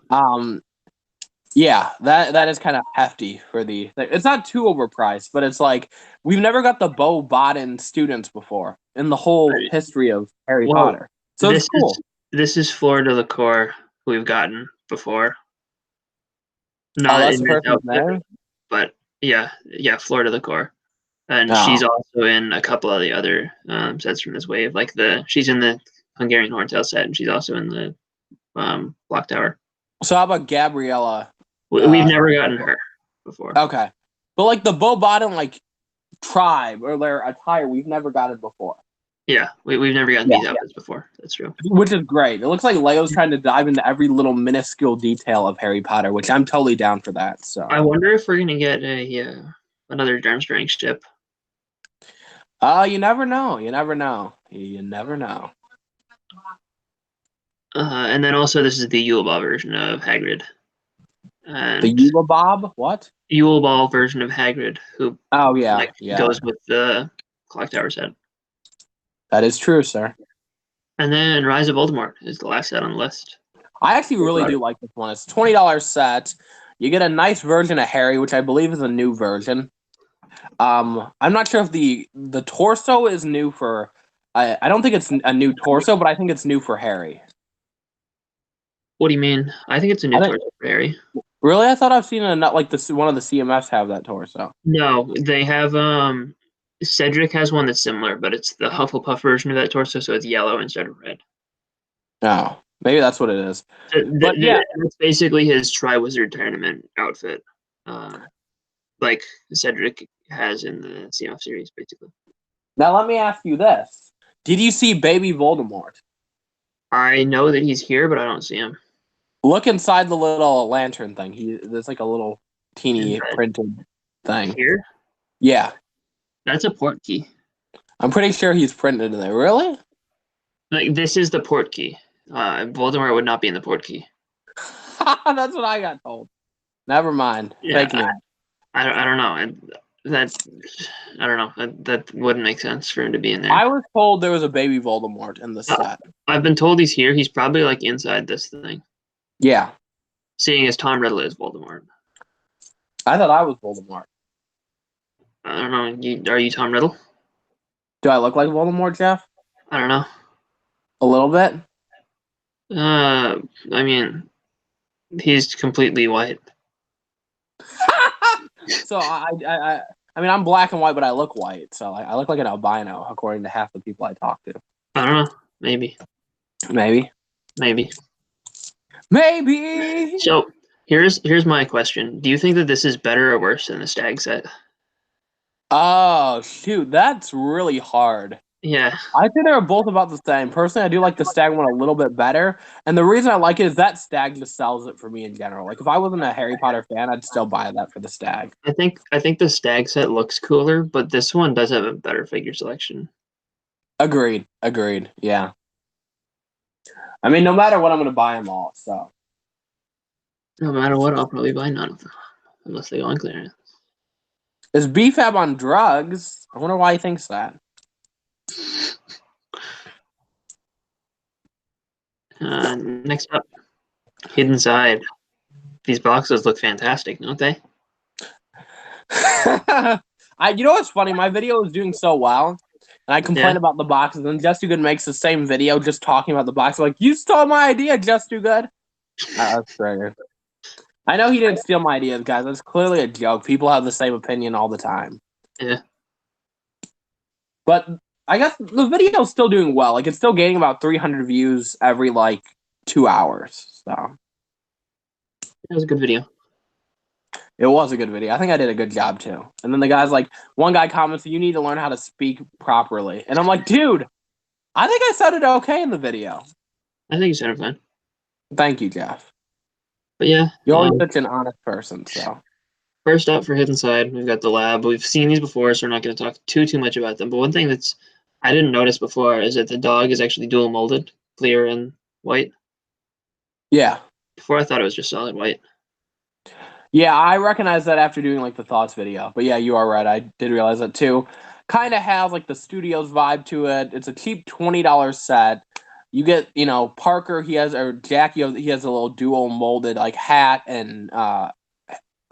Yeah, that is kind of hefty for the. It's not too overpriced, but it's like we've never got the Bo Bottin students before in the whole history of Harry Potter. So it's cool. This is Florida Liqueur who we've gotten before. Not that's in the this person's outfit, name? but yeah, Florida Liqueur, and she's also in a couple of the other sets from this wave. Like she's in the Hungarian Horntail set, and she's also in the Block Tower. So how about Gabriella? We've never gotten her before. Okay, but like the Bo Bottin like tribe or their attire, we've never got it before. Yeah, we've never gotten these outfits before. That's true. Which is great. It looks like Leo's trying to dive into every little minuscule detail of Harry Potter, which I'm totally down for that. So I wonder if we're gonna get another Durmstrang ship. You never know. You never know. You never know. And then also this is the Yule Ball version of Hagrid. And the Yule Bob? What? Yule Ball version of Hagrid, who goes with the Clock Tower set. That is true, sir. And then Rise of Voldemort is the last set on the list. I actually really do like this one. It's a $20 set. You get a nice version of Harry, which I believe is a new version. I'm not sure if the torso is new for. I don't think it's a new torso, but I think it's new for Harry. What do you mean? I think it's a new torso for Harry. Really? I thought I've seen one of the CMFs have that torso. No, they have Cedric has one that's similar, but it's the Hufflepuff version of that torso, so it's yellow instead of red. Oh, maybe that's what it is. But yeah, it's basically his Triwizard Tournament outfit, like Cedric has in the CMF series, basically. Now let me ask you this: did you see Baby Voldemort? I know that he's here, but I don't see him. Look inside the little lantern thing. There's like a little teeny printed thing. Here? Yeah. That's a port key. I'm pretty sure he's printed in there. Really? Like, this is the port key. Voldemort would not be in the port key. That's what I got told. Never mind. Yeah, I don't know. I don't know. That wouldn't make sense for him to be in there. I was told there was a Baby Voldemort in the set. I've been told he's here. He's probably like inside this thing. Yeah. Seeing as Tom Riddle is Voldemort. I thought I was Voldemort. I don't know. Are you Tom Riddle? Do I look like Voldemort, Jeff? I don't know. A little bit? I mean, he's completely white. So I mean, I'm black and white, but I look white. So I look like an albino, according to half the people I talk to. I don't know. Maybe. So here's my question. Do you think that this is better or worse than the Stag set? Oh, shoot. That's really hard. Yeah. I think they're both about the same. Personally, I do like the Stag one a little bit better. And the reason I like it is that Stag just sells it for me in general. Like, if I wasn't a Harry Potter fan, I'd still buy that for the Stag. I think the Stag set looks cooler, but this one does have a better figure selection. Agreed. Yeah. I mean, no matter what, I'm going to buy them all, so. No matter what, I'll probably buy none of them. Unless they go on clearance. Is BFAB on drugs? I wonder why he thinks that. Next up, Hidden Side. These boxes look fantastic, don't they? You know what's funny? My video is doing so well, and I complain about the boxes, and Just Too Good makes the same video just talking about the box. Like, you stole my idea, Just Too Good. That's great. I know he didn't steal my ideas, guys. That's clearly a joke. People have the same opinion all the time. Yeah. But I guess the video's still doing well. Like, it's still gaining about 300 views every, 2 hours. So. It was a good video. It was a good video. I think I did a good job, too. And then the guy's like, one guy comments, you need to learn how to speak properly. And I'm like, dude, I think I said it okay in the video. I think you said it fine. Thank you, Jeff. But yeah. You're always such an honest person, so. First up for Hidden Side, we've got the lab. We've seen these before, so we're not going to talk too much about them. But one thing I didn't notice before is that the dog is actually dual molded, clear and white. Yeah. Before I thought it was just solid white. Yeah, I recognized that after doing the thoughts video. But yeah, you are right. I did realize that too. kind of has like the studio's vibe to it. It's a cheap $20 set. You get, Parker. He has or Jackie. He has a little dual molded like hat and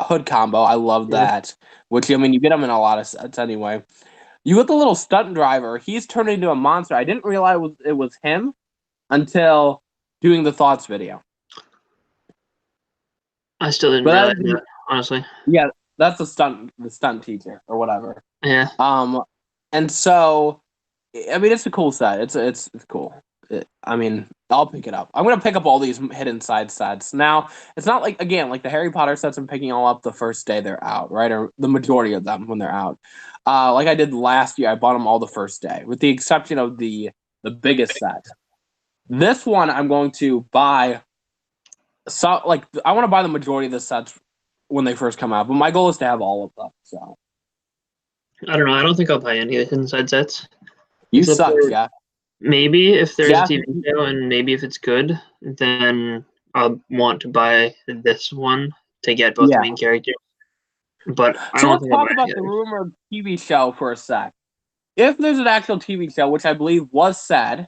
hood combo. I love that. Which you get them in a lot of sets anyway. You get the little stunt driver. He's turned into a monster. I didn't realize it was him until doing the thoughts video. I still didn't realize that, honestly. Yeah, that's the stunt teacher or whatever. Yeah. And so, it's a cool set. It's cool. I'll pick it up. I'm gonna pick up all these hidden side sets. Now, it's not like the Harry Potter sets. I'm picking all up the first day they're out, right? Or the majority of them when they're out. Like I did last year, I bought them all the first day, with the exception of the biggest set. This one, I'm going to buy. So, I want to buy the majority of the sets when they first come out, but my goal is to have all of them. So, I don't know. I don't think I'll buy any of the hidden side sets. You suck, Jeff. Maybe if there's a TV show and maybe if it's good, then I'll want to buy this one to get both the main characters. But so let's talk about the rumored TV show for a sec. If there's an actual TV show, which I believe was said,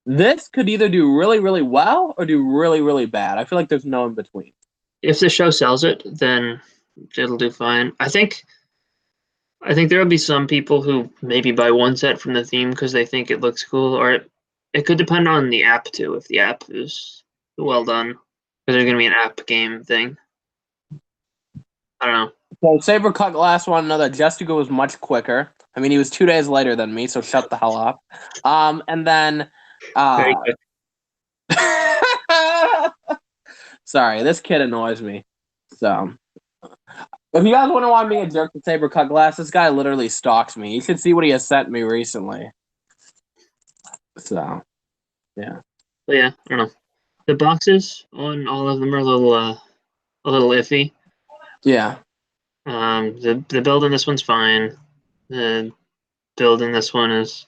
this could either do really, really well or do really, really bad. I feel like there's no in between. If the show sells it, then it'll do fine. I think there'll be some people who maybe buy one set from the theme because they think it looks cool, or it could depend on the app too. If the app is well done, because there's gonna be an app game thing. I don't know. So Saber Cut Glass one another. Jessica was much quicker. He was 2 days later than me, so shut the hell up. And then very quick. Sorry, this kid annoys me. So if you guys want to want me a jerk to Saber Cut Glass, this guy literally stalks me. You should see what he has sent me recently. So, yeah. But yeah, I don't know. The boxes on all of them are a little iffy. Yeah. The build in this one's fine. The build in this one is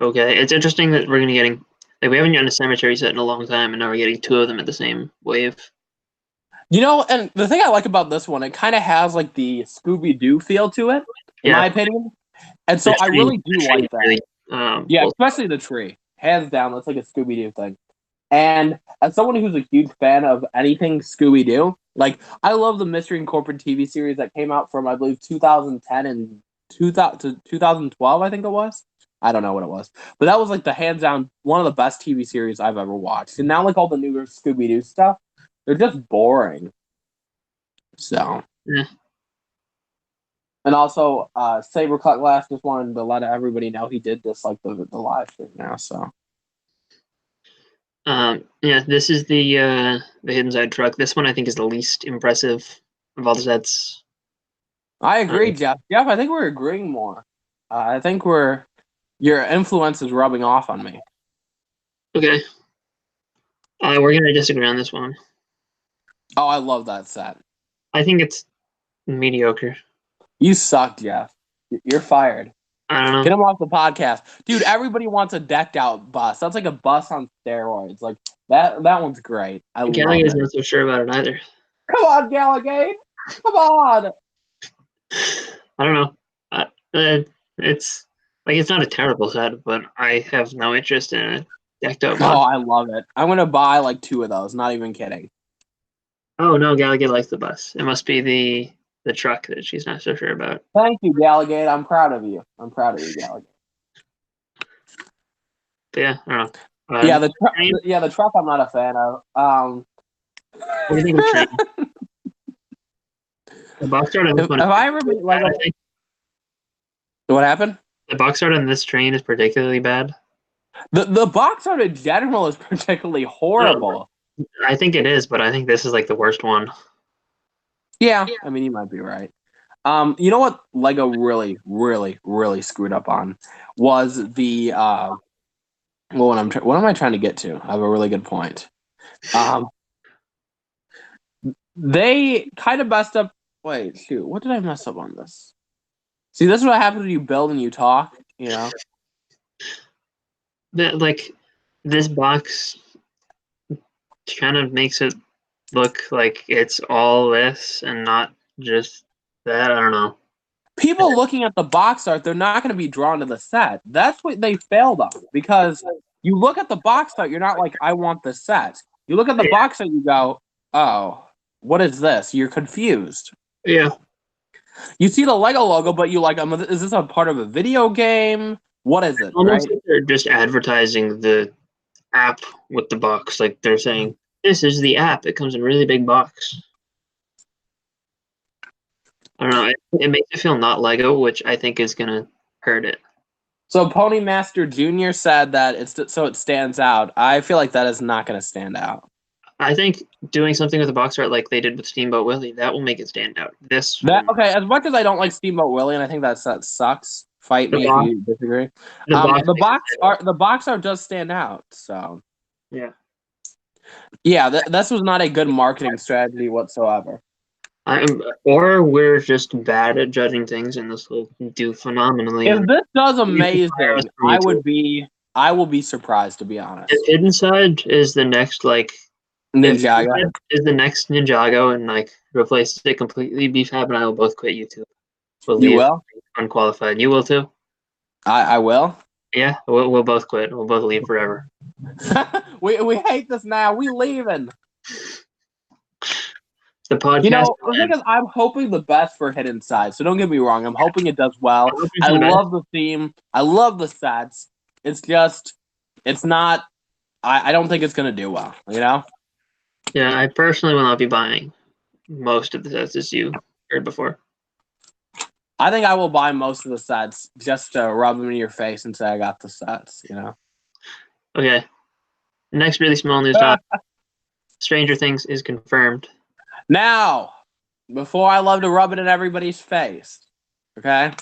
okay. It's interesting that we're gonna getting we haven't gotten a cemetery set in a long time, and now we're getting two of them at the same wave. And the thing I like about this one, it kind of has like the Scooby-Doo feel to it, in my opinion. And so I really do like that. Really, especially the tree. Hands down, that's like a Scooby-Doo thing. And as someone who's a huge fan of anything Scooby-Doo, I love the Mystery Incorporated TV series that came out from, I believe, 2010 and 2012, I think it was. I don't know what it was. But that was the hands down one of the best TV series I've ever watched. And now all the newer Scooby-Doo stuff, they're just boring. So. Yeah. And also, Saber Cut Glass just wanted to let everybody know he did this the live stream now. So. This is the hidden side truck. This one I think is the least impressive of all the sets. I agree, Jeff. Jeff, I think we're agreeing more. I think your influence is rubbing off on me. Okay. We're gonna disagree on this one. Oh, I love that set. I think it's mediocre. You suck, Jeff. You're fired. I don't know. Get him off the podcast. Dude, everybody wants a decked out bus. That's like a bus on steroids. That one's great. Gallagher's not so sure about it either. Come on, Gallagher. Come on. I don't know. It's not a terrible set, but I have no interest in a decked out bus. Oh, I love it. I'm gonna buy 2 of those. Not even kidding. Oh no, Gallagher likes the bus. It must be the truck that she's not so sure about. Thank you, Gallagher. I'm proud of you. Gallagher. But yeah, I don't know. The truck I'm not a fan of. What do you think of the train? The box art on this one. Have I ever been What happened? The box art on this train is particularly bad. The box art in general is particularly horrible. I think it is, but I think this is the worst one. Yeah, you might be right. You know what Lego really, really, really screwed up on was the what am I trying to get to? I have a really good point. They kind of messed up. Wait, shoot, what did I mess up on this? See, this is what happens when you build and you talk. This box kind of makes it look like it's all this and not just that. I don't know. people looking at the box art, they're not going to be drawn to the set. That's what they failed on, because you look at the box art, you're not like, I want the set. You look at the box art, you go, oh, what is this? You're confused. Yeah. You see the Lego logo, but you like, is this a part of a video game? What is it? Almost right? like they're just advertising the app with the box. Like they're saying, this is the app. It comes in a really big box. I don't know. It makes it feel not Lego, which I think is going to hurt it. So Pony Master Jr. said that it's so it stands out. I feel like that is not going to stand out. I think doing something with a box art like they did with Steamboat Willie, that will make it stand out. Okay, as much as I don't like Steamboat Willie, and I think that sucks. Fight me if you disagree. The box art does stand out. So yeah, this was not a good marketing strategy whatsoever. Or we're just bad at judging things, and this will do phenomenally. If this does amazing, I will be surprised, to be honest. If Hidden Side is the next Ninjago is the next Ninjago and replaces it completely, BFAB and I will both quit YouTube. You will? Unqualified. You will too? I will? Yeah, we'll both quit. We'll both leave forever. we hate this now. We leaving. The podcast. The thing is, I'm hoping the best for Hidden Side, so don't get me wrong. I'm hoping it does well. I love the theme. I love the sets. It's just, it's not, I don't think it's going to do well, Yeah, I personally will not be buying most of the sets, as you heard before. I think I will buy most of the sets just to rub them in your face and say I got the sets, Okay. Next really small news topic. Stranger Things is confirmed. Now, before I love to rub it in everybody's face, okay?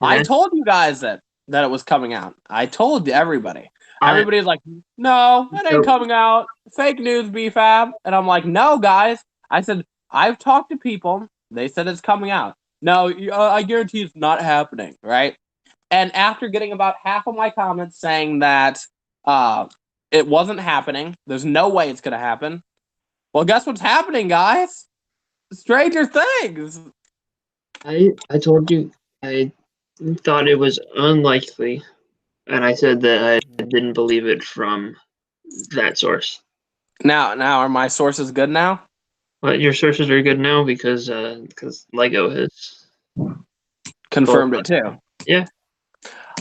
I told you guys that it was coming out. I told everybody. Everybody's like, no, it ain't coming out. Fake news, BFAB. And I'm like, no, guys. I said, I've talked to people. They said it's coming out. No, I guarantee it's not happening, right? And after getting about half of my comments saying that it wasn't happening, there's no way it's going to happen. Well, guess what's happening, guys? Stranger Things. I told you I thought it was unlikely, and I said that I didn't believe it from that source. Now are my sources good now? Well, your sources are good now because Lego has confirmed it too. Yeah.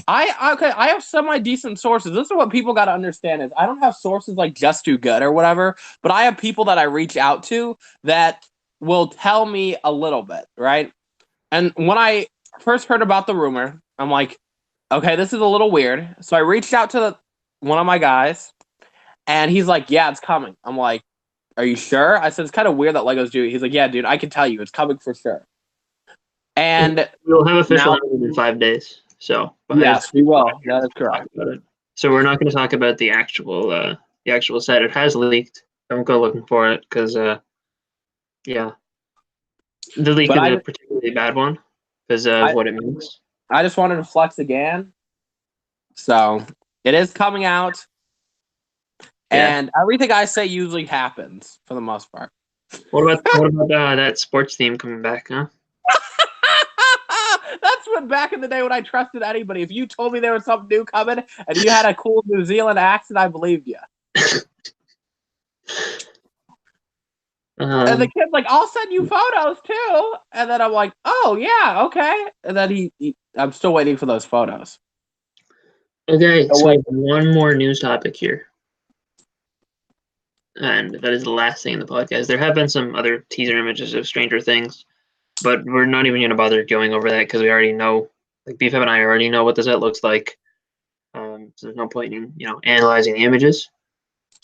I have semi-decent sources. This is what people got to understand is I don't have sources like Just Do Good or whatever, but I have people that I reach out to that will tell me a little bit, right? And when I first heard about the rumor, I'm like, okay, this is a little weird. So I reached out to one of my guys, and he's like, yeah, it's coming. I'm like, are you sure? I said, it's kind of weird that Lego's doing it. He's like, yeah, dude, I can tell you. It's coming for sure. And we'll have official news in 5 days. So yes, we will. That is correct. So we're not going to talk about the actual set. It has leaked. Don't go looking for it because the leak is a particularly bad one because of what it means. I just wanted to flex again. So it is coming out, and everything I say usually happens for the most part. What about that sports theme coming back, huh? That's when back in the day when I trusted anybody. If you told me there was something new coming and you had a cool New Zealand accent, I believed you. And the kid's like, I'll send you photos too. And then I'm like, oh yeah, okay. And then I'm still waiting for those photos. Okay, so one more news topic here. And that is the last thing in the podcast. There have been some other teaser images of Stranger Things, but we're not even going to bother going over that because we already know, like BFAB and I already know what the set looks like. So there's no point in, analyzing the images.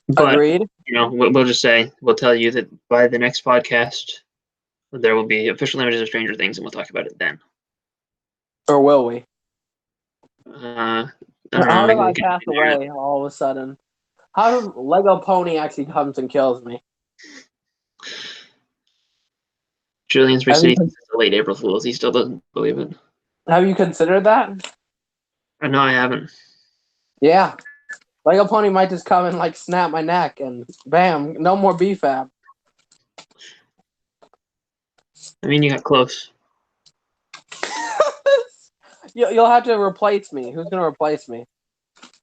But, agreed. We'll just say, we'll tell you that by the next podcast, there will be official images of Stranger Things, and we'll talk about it then. Or will we? How did I pass away all of a sudden? How does Lego Pony actually comes and kills me? Julian's received a late April Fool's. He still doesn't believe it. Have you considered that? No, I haven't. Yeah. Lego Pony might just come and snap my neck and bam, no more BFAB. I mean, you got close. You'll have to replace me. Who's gonna replace me?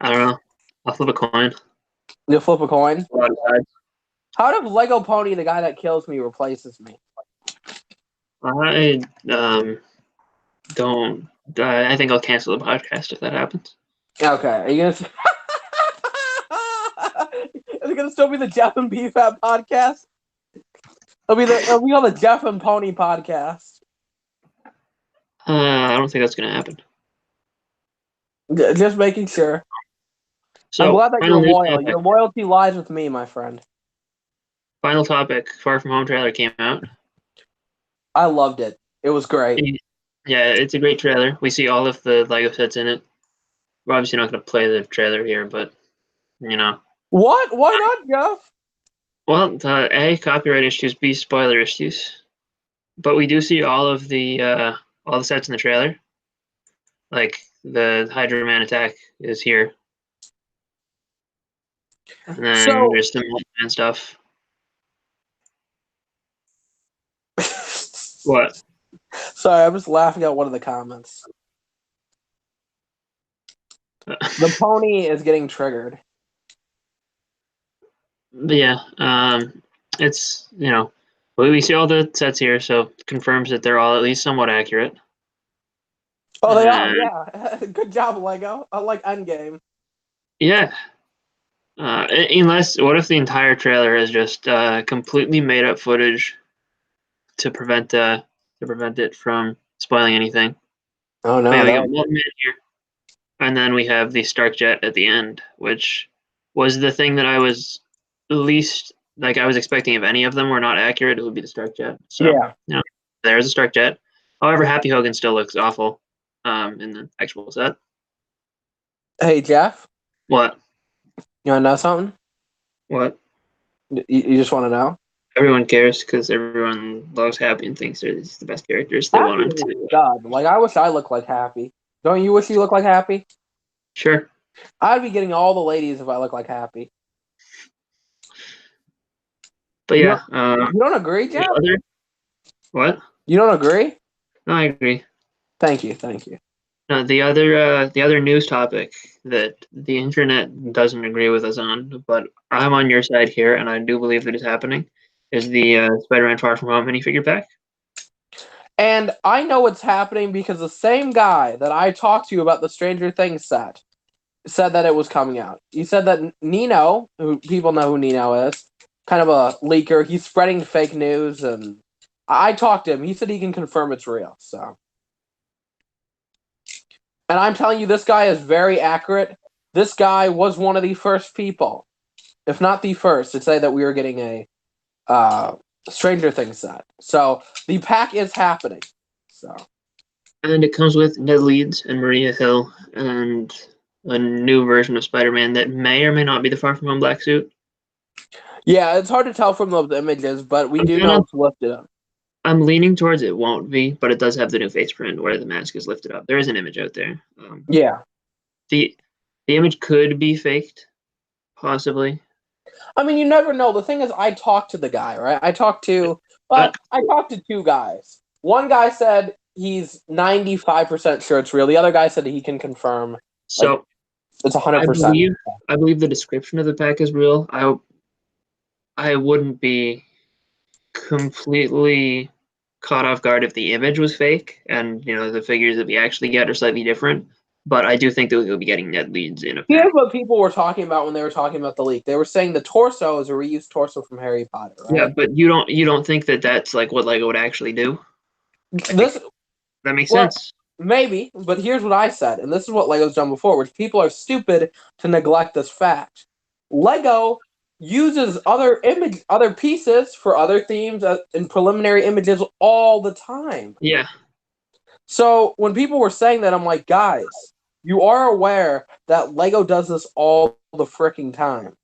I don't know. I'll flip a coin. You'll flip a coin. A lot of sides. How did Lego Pony, the guy that kills me, replaces me? I don't. I think I'll cancel the podcast if that happens. Okay. Are you gonna? Is it gonna still be the Jeff and BFAB podcast? It'll be on the Jeff and Pony podcast. I don't think that's gonna happen. Just making sure. So, I'm glad that you're final loyal. topic. Your loyalty lies with me, my friend. Final topic. Far From Home trailer came out. I loved it. It was great. Yeah, it's a great trailer. We see all of the Lego sets in it. We're obviously not going to play the trailer here, but you know. What? Why not, Jeff? Well, A, copyright issues, B, spoiler issues. But we do see all the sets in the trailer. Like the Hydra Man attack is here. And then there's some Man stuff. What? Sorry, I'm just laughing at one of the comments. The pony is getting triggered. Yeah, it's, we see all the sets here, so it confirms that they're all at least somewhat accurate. Oh, they are, yeah. Good job, Lego. I like Endgame. Yeah. Unless, what if the entire trailer is just completely made up footage to prevent it from spoiling anything? Oh no! But yeah, we got one minute here, and then we have the Stark Jet at the end, which was the thing that I was least I was expecting. If any of them were not accurate, it would be the Stark Jet. So yeah, there's a Stark Jet. However, Happy Hogan still looks awful in the actual set. Hey Jeff, What? You want to know something? What? You just want to know? Everyone cares because everyone loves Happy and thinks they're the best characters. They want him to. God, I wish I looked like Happy. Don't you wish you looked like Happy? Sure. I'd be getting all the ladies if I looked like Happy. But yeah, you don't agree, Jeff? What? You don't agree? No, I agree. Thank you. No, the other news topic that the internet doesn't agree with us on, but I'm on your side here, and I do believe that is happening, is the Spider-Man Far From Home minifigure pack. And I know it's happening because the same guy that I talked to you about the Stranger Things set said that it was coming out. He said that Nino, who people know who Nino is, kind of a leaker, he's spreading fake news, and I talked to him. He said he can confirm it's real, so... And I'm telling you, this guy is very accurate. This guy was one of the first people, if not the first, to say that we were getting a Stranger Things set. So the pack is happening. So, and it comes with Ned Leeds and Maria Hill and a new version of Spider-Man that may or may not be the Far From Home black suit. Yeah, it's hard to tell from those images, but we do know it's lifted up. I'm leaning towards it won't be, but it does have the new face print where the mask is lifted up. There is an image out there. Yeah. The image could be faked, possibly. I mean, you never know. The thing is, I talked to the guy, right? I talked to two guys. One guy said he's 95% sure it's real. The other guy said he can confirm. So it's 100%. I believe the description of the pack is real. I wouldn't be completely caught off guard if the image was fake and the figures that we actually get are slightly different. But I do think that we'll be getting Ned Leeds in a pack. Here's what people were talking about when they were talking about the leak. They were saying the torso is a reused torso from Harry Potter, right? Yeah, but you don't think that that's like what Lego would actually do? That makes sense. Maybe, but here's what I said, and this is what Lego's done before, which people are stupid to neglect this fact. Lego uses other pieces for other themes in preliminary images all the time. Yeah. So when people were saying that, I'm like, guys, you are aware that Lego does this all the freaking time.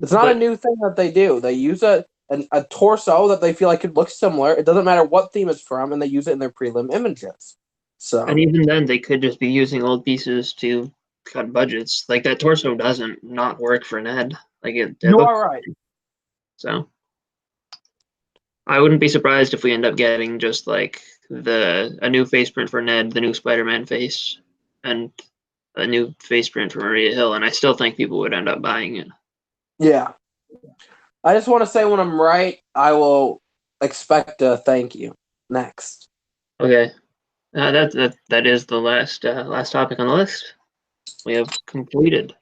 It's not a new thing that they do. They use a torso that they feel like could look similar. It doesn't matter what theme it's from, and they use it in their prelim images. So, and even then, they could just be using old pieces to cut budgets. Like that torso doesn't not work for Ned. Like it you are right. So I wouldn't be surprised if we end up getting just like a new face print for Ned, the new Spider-Man face, and a new face print for Maria Hill, and I still think people would end up buying it. Yeah. I just want to say when I'm right, I will expect a thank you. Next. Okay. That is the last topic on the list. We have completed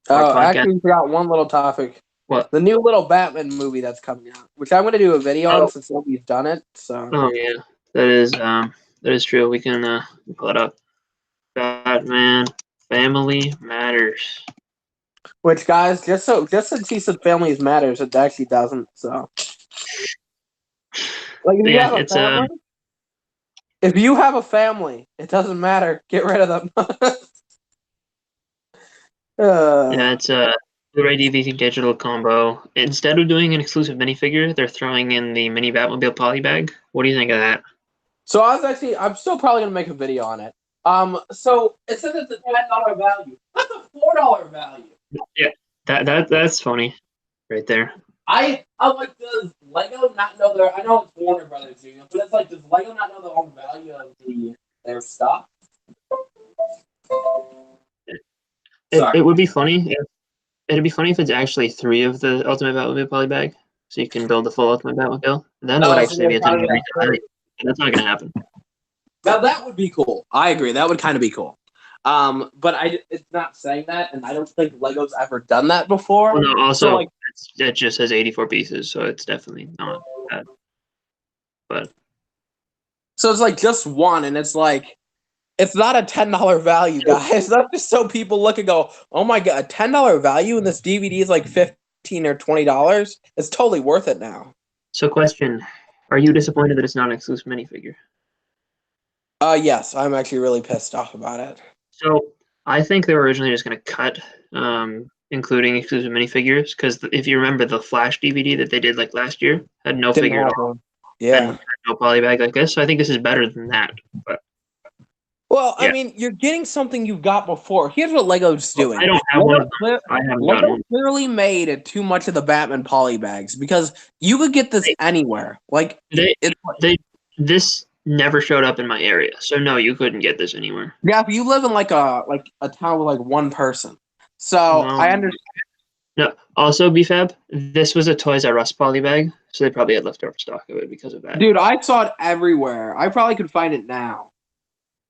our Oh, podcast. actually, we forgot one little topic. What? The new little Batman movie that's coming out, which I'm going to do a video on since nobody's done it. So. Oh yeah, that is true. We can pull it up. Batman Family Matters. Which, guys, just since he said families matters, it actually doesn't. So. Like, if you have a family, if you have a family, it doesn't matter. Get rid of them. Yeah, it's a Blu-ray DVD digital combo. Instead of doing an exclusive minifigure, they're throwing in the mini Batmobile polybag. What do you think of that? So I'm still probably gonna make a video on it. So it says it's a $10 value. That's a $4 value. Yeah, that's funny, right there. I'm like, does Lego not know their? I know it's Warner Brothers, but it's like, does Lego not know their own value of their stuff? It would be funny. It'd be funny if it's actually 3 of the Ultimate Batmobile polybag, so you can build the full Ultimate Batmobile. Then it would actually be a ton of retail. That's not gonna happen. Now that would be cool. I agree. That would kind of be cool. But it's not saying that, and I don't think Lego's ever done that before. Well, no, also, so, like, it just has 84 pieces, so it's definitely not bad. But so it's like just one, and it's like, it's not a $10 value, guys. That's just so people look and go, oh my god, a $10 value, and this DVD is like $15 or $20. It's totally worth it now. So, question: are you disappointed that it's not an exclusive minifigure? Yes, I'm actually really pissed off about it. So I think they were originally just going to cut including exclusive minifigures, because if you remember the Flash DVD that they did like last year had no figure at all. Yeah. And no polybag like this. So I think this is better than that. But well, yeah. I mean, you're getting something you got before. Here's what Lego's doing. I don't have one of them. I haven't gotten one. Clearly made too much of the Batman polybags, because you could get this anywhere. Like this never showed up in my area, so no, you couldn't get this anywhere. Yeah, but you live in like a town with like one person, so I understand. No, also BFAB, this was a Toys R Us polybag, so they probably had leftover stock of it because of that. Dude, I saw it everywhere. I probably could find it now.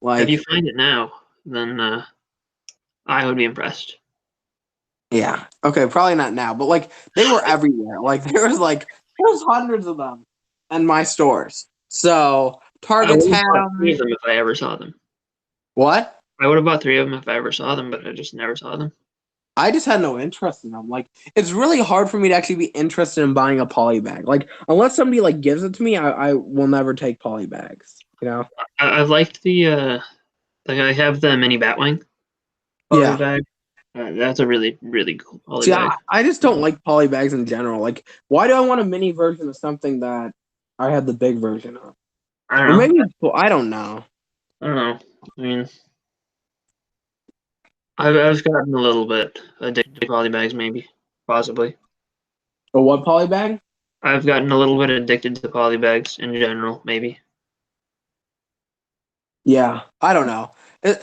Like, if you find it now, then I would be impressed. Yeah. Okay, probably not now, but like they were everywhere. Like there was hundreds of them in my stores. So Target's had them. 3 of them if I ever saw them. What? I would have bought 3 of them if I ever saw them, but I just never saw them. I just had no interest in them. Like, it's really hard for me to actually be interested in buying a poly bag. Like, unless somebody like gives it to me, I will never take poly bags. You know. I've liked the I have the mini Batwing poly bag. That's a really, really cool poly bag. I just don't like poly bags in general. Like, why do I want a mini version of something that I had the big version of? I don't know. Maybe I don't know. I don't know. I mean, I've gotten a little bit addicted to poly bags, maybe, possibly. A what poly bag? I've gotten a little bit addicted to poly bags in general, maybe. Yeah, I don't know.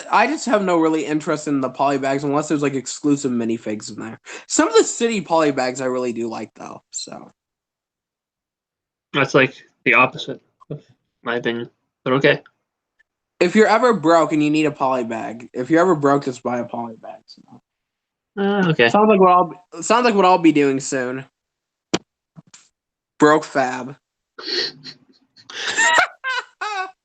I just have no really interest in the poly bags unless there's like exclusive minifigs in there. Some of the city poly bags I really do like though. So that's like the opposite of my opinion, but okay. If you're ever broke and you need a poly bag, just buy a poly bag. So. Okay. Sounds like what I'll be doing soon. Broke fab.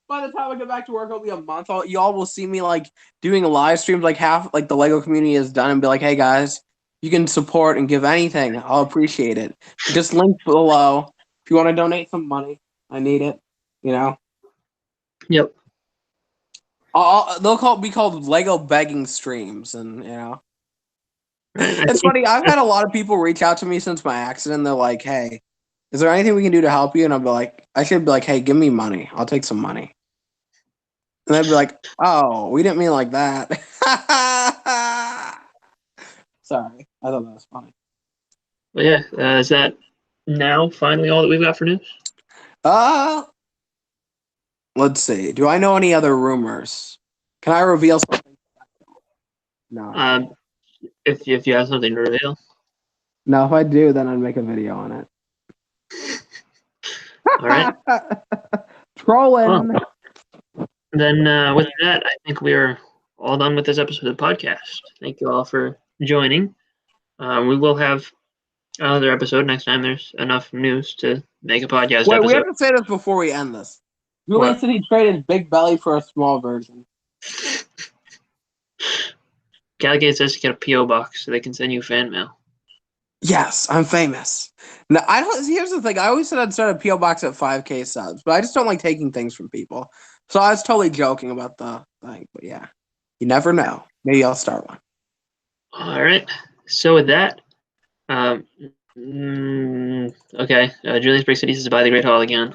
By the time I get back to work, it'll be a month. Y'all will see me like doing live streams, like half like the Lego community is done, and be like, "Hey guys, you can support and give anything. I'll appreciate it. Just link below if you want to donate some money. I need it. You know." Yep. They'll be called Lego begging streams, and you know. It's funny. I've had a lot of people reach out to me since my accident. They're like, "Hey, is there anything we can do to help you?" And I'll be like, "I should be like, hey, give me money. I'll take some money." And they'd be like, "Oh, we didn't mean like that." Sorry, I thought that was funny. Well, yeah, is that now finally all that we've got for news? Let's see. Do I know any other rumors? Can I reveal something No. If you have something to reveal. No, if I do, then I'd make a video on it. All right. Trolling. Well, then with that, I think we're all done with this episode of the podcast. Thank you all for joining. We will have another episode next time there's enough news to make a podcast Wait, episode. we have to say this before we end this. Julian said he traded Big Belly for a small version. Calgate says to get a P.O. box so they can send you fan mail. Yes, I'm famous. No, I don't. Here's the thing. I always said I'd start a PO box at 5K subs, but I just don't like taking things from people. So I was totally joking about the thing. But yeah, you never know. Maybe I'll start one. All right. So with that, okay. Julian's Brick City says buy the Great Hall again.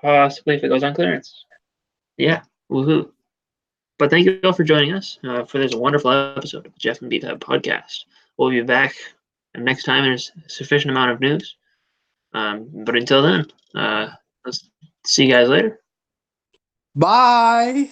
Possibly if it goes on clearance. Yeah. Woohoo. But thank you all for joining us for this wonderful episode of the Jeff and BFAB podcast. We'll be back next time there's a sufficient amount of news. But until then, let's see you guys later. Bye.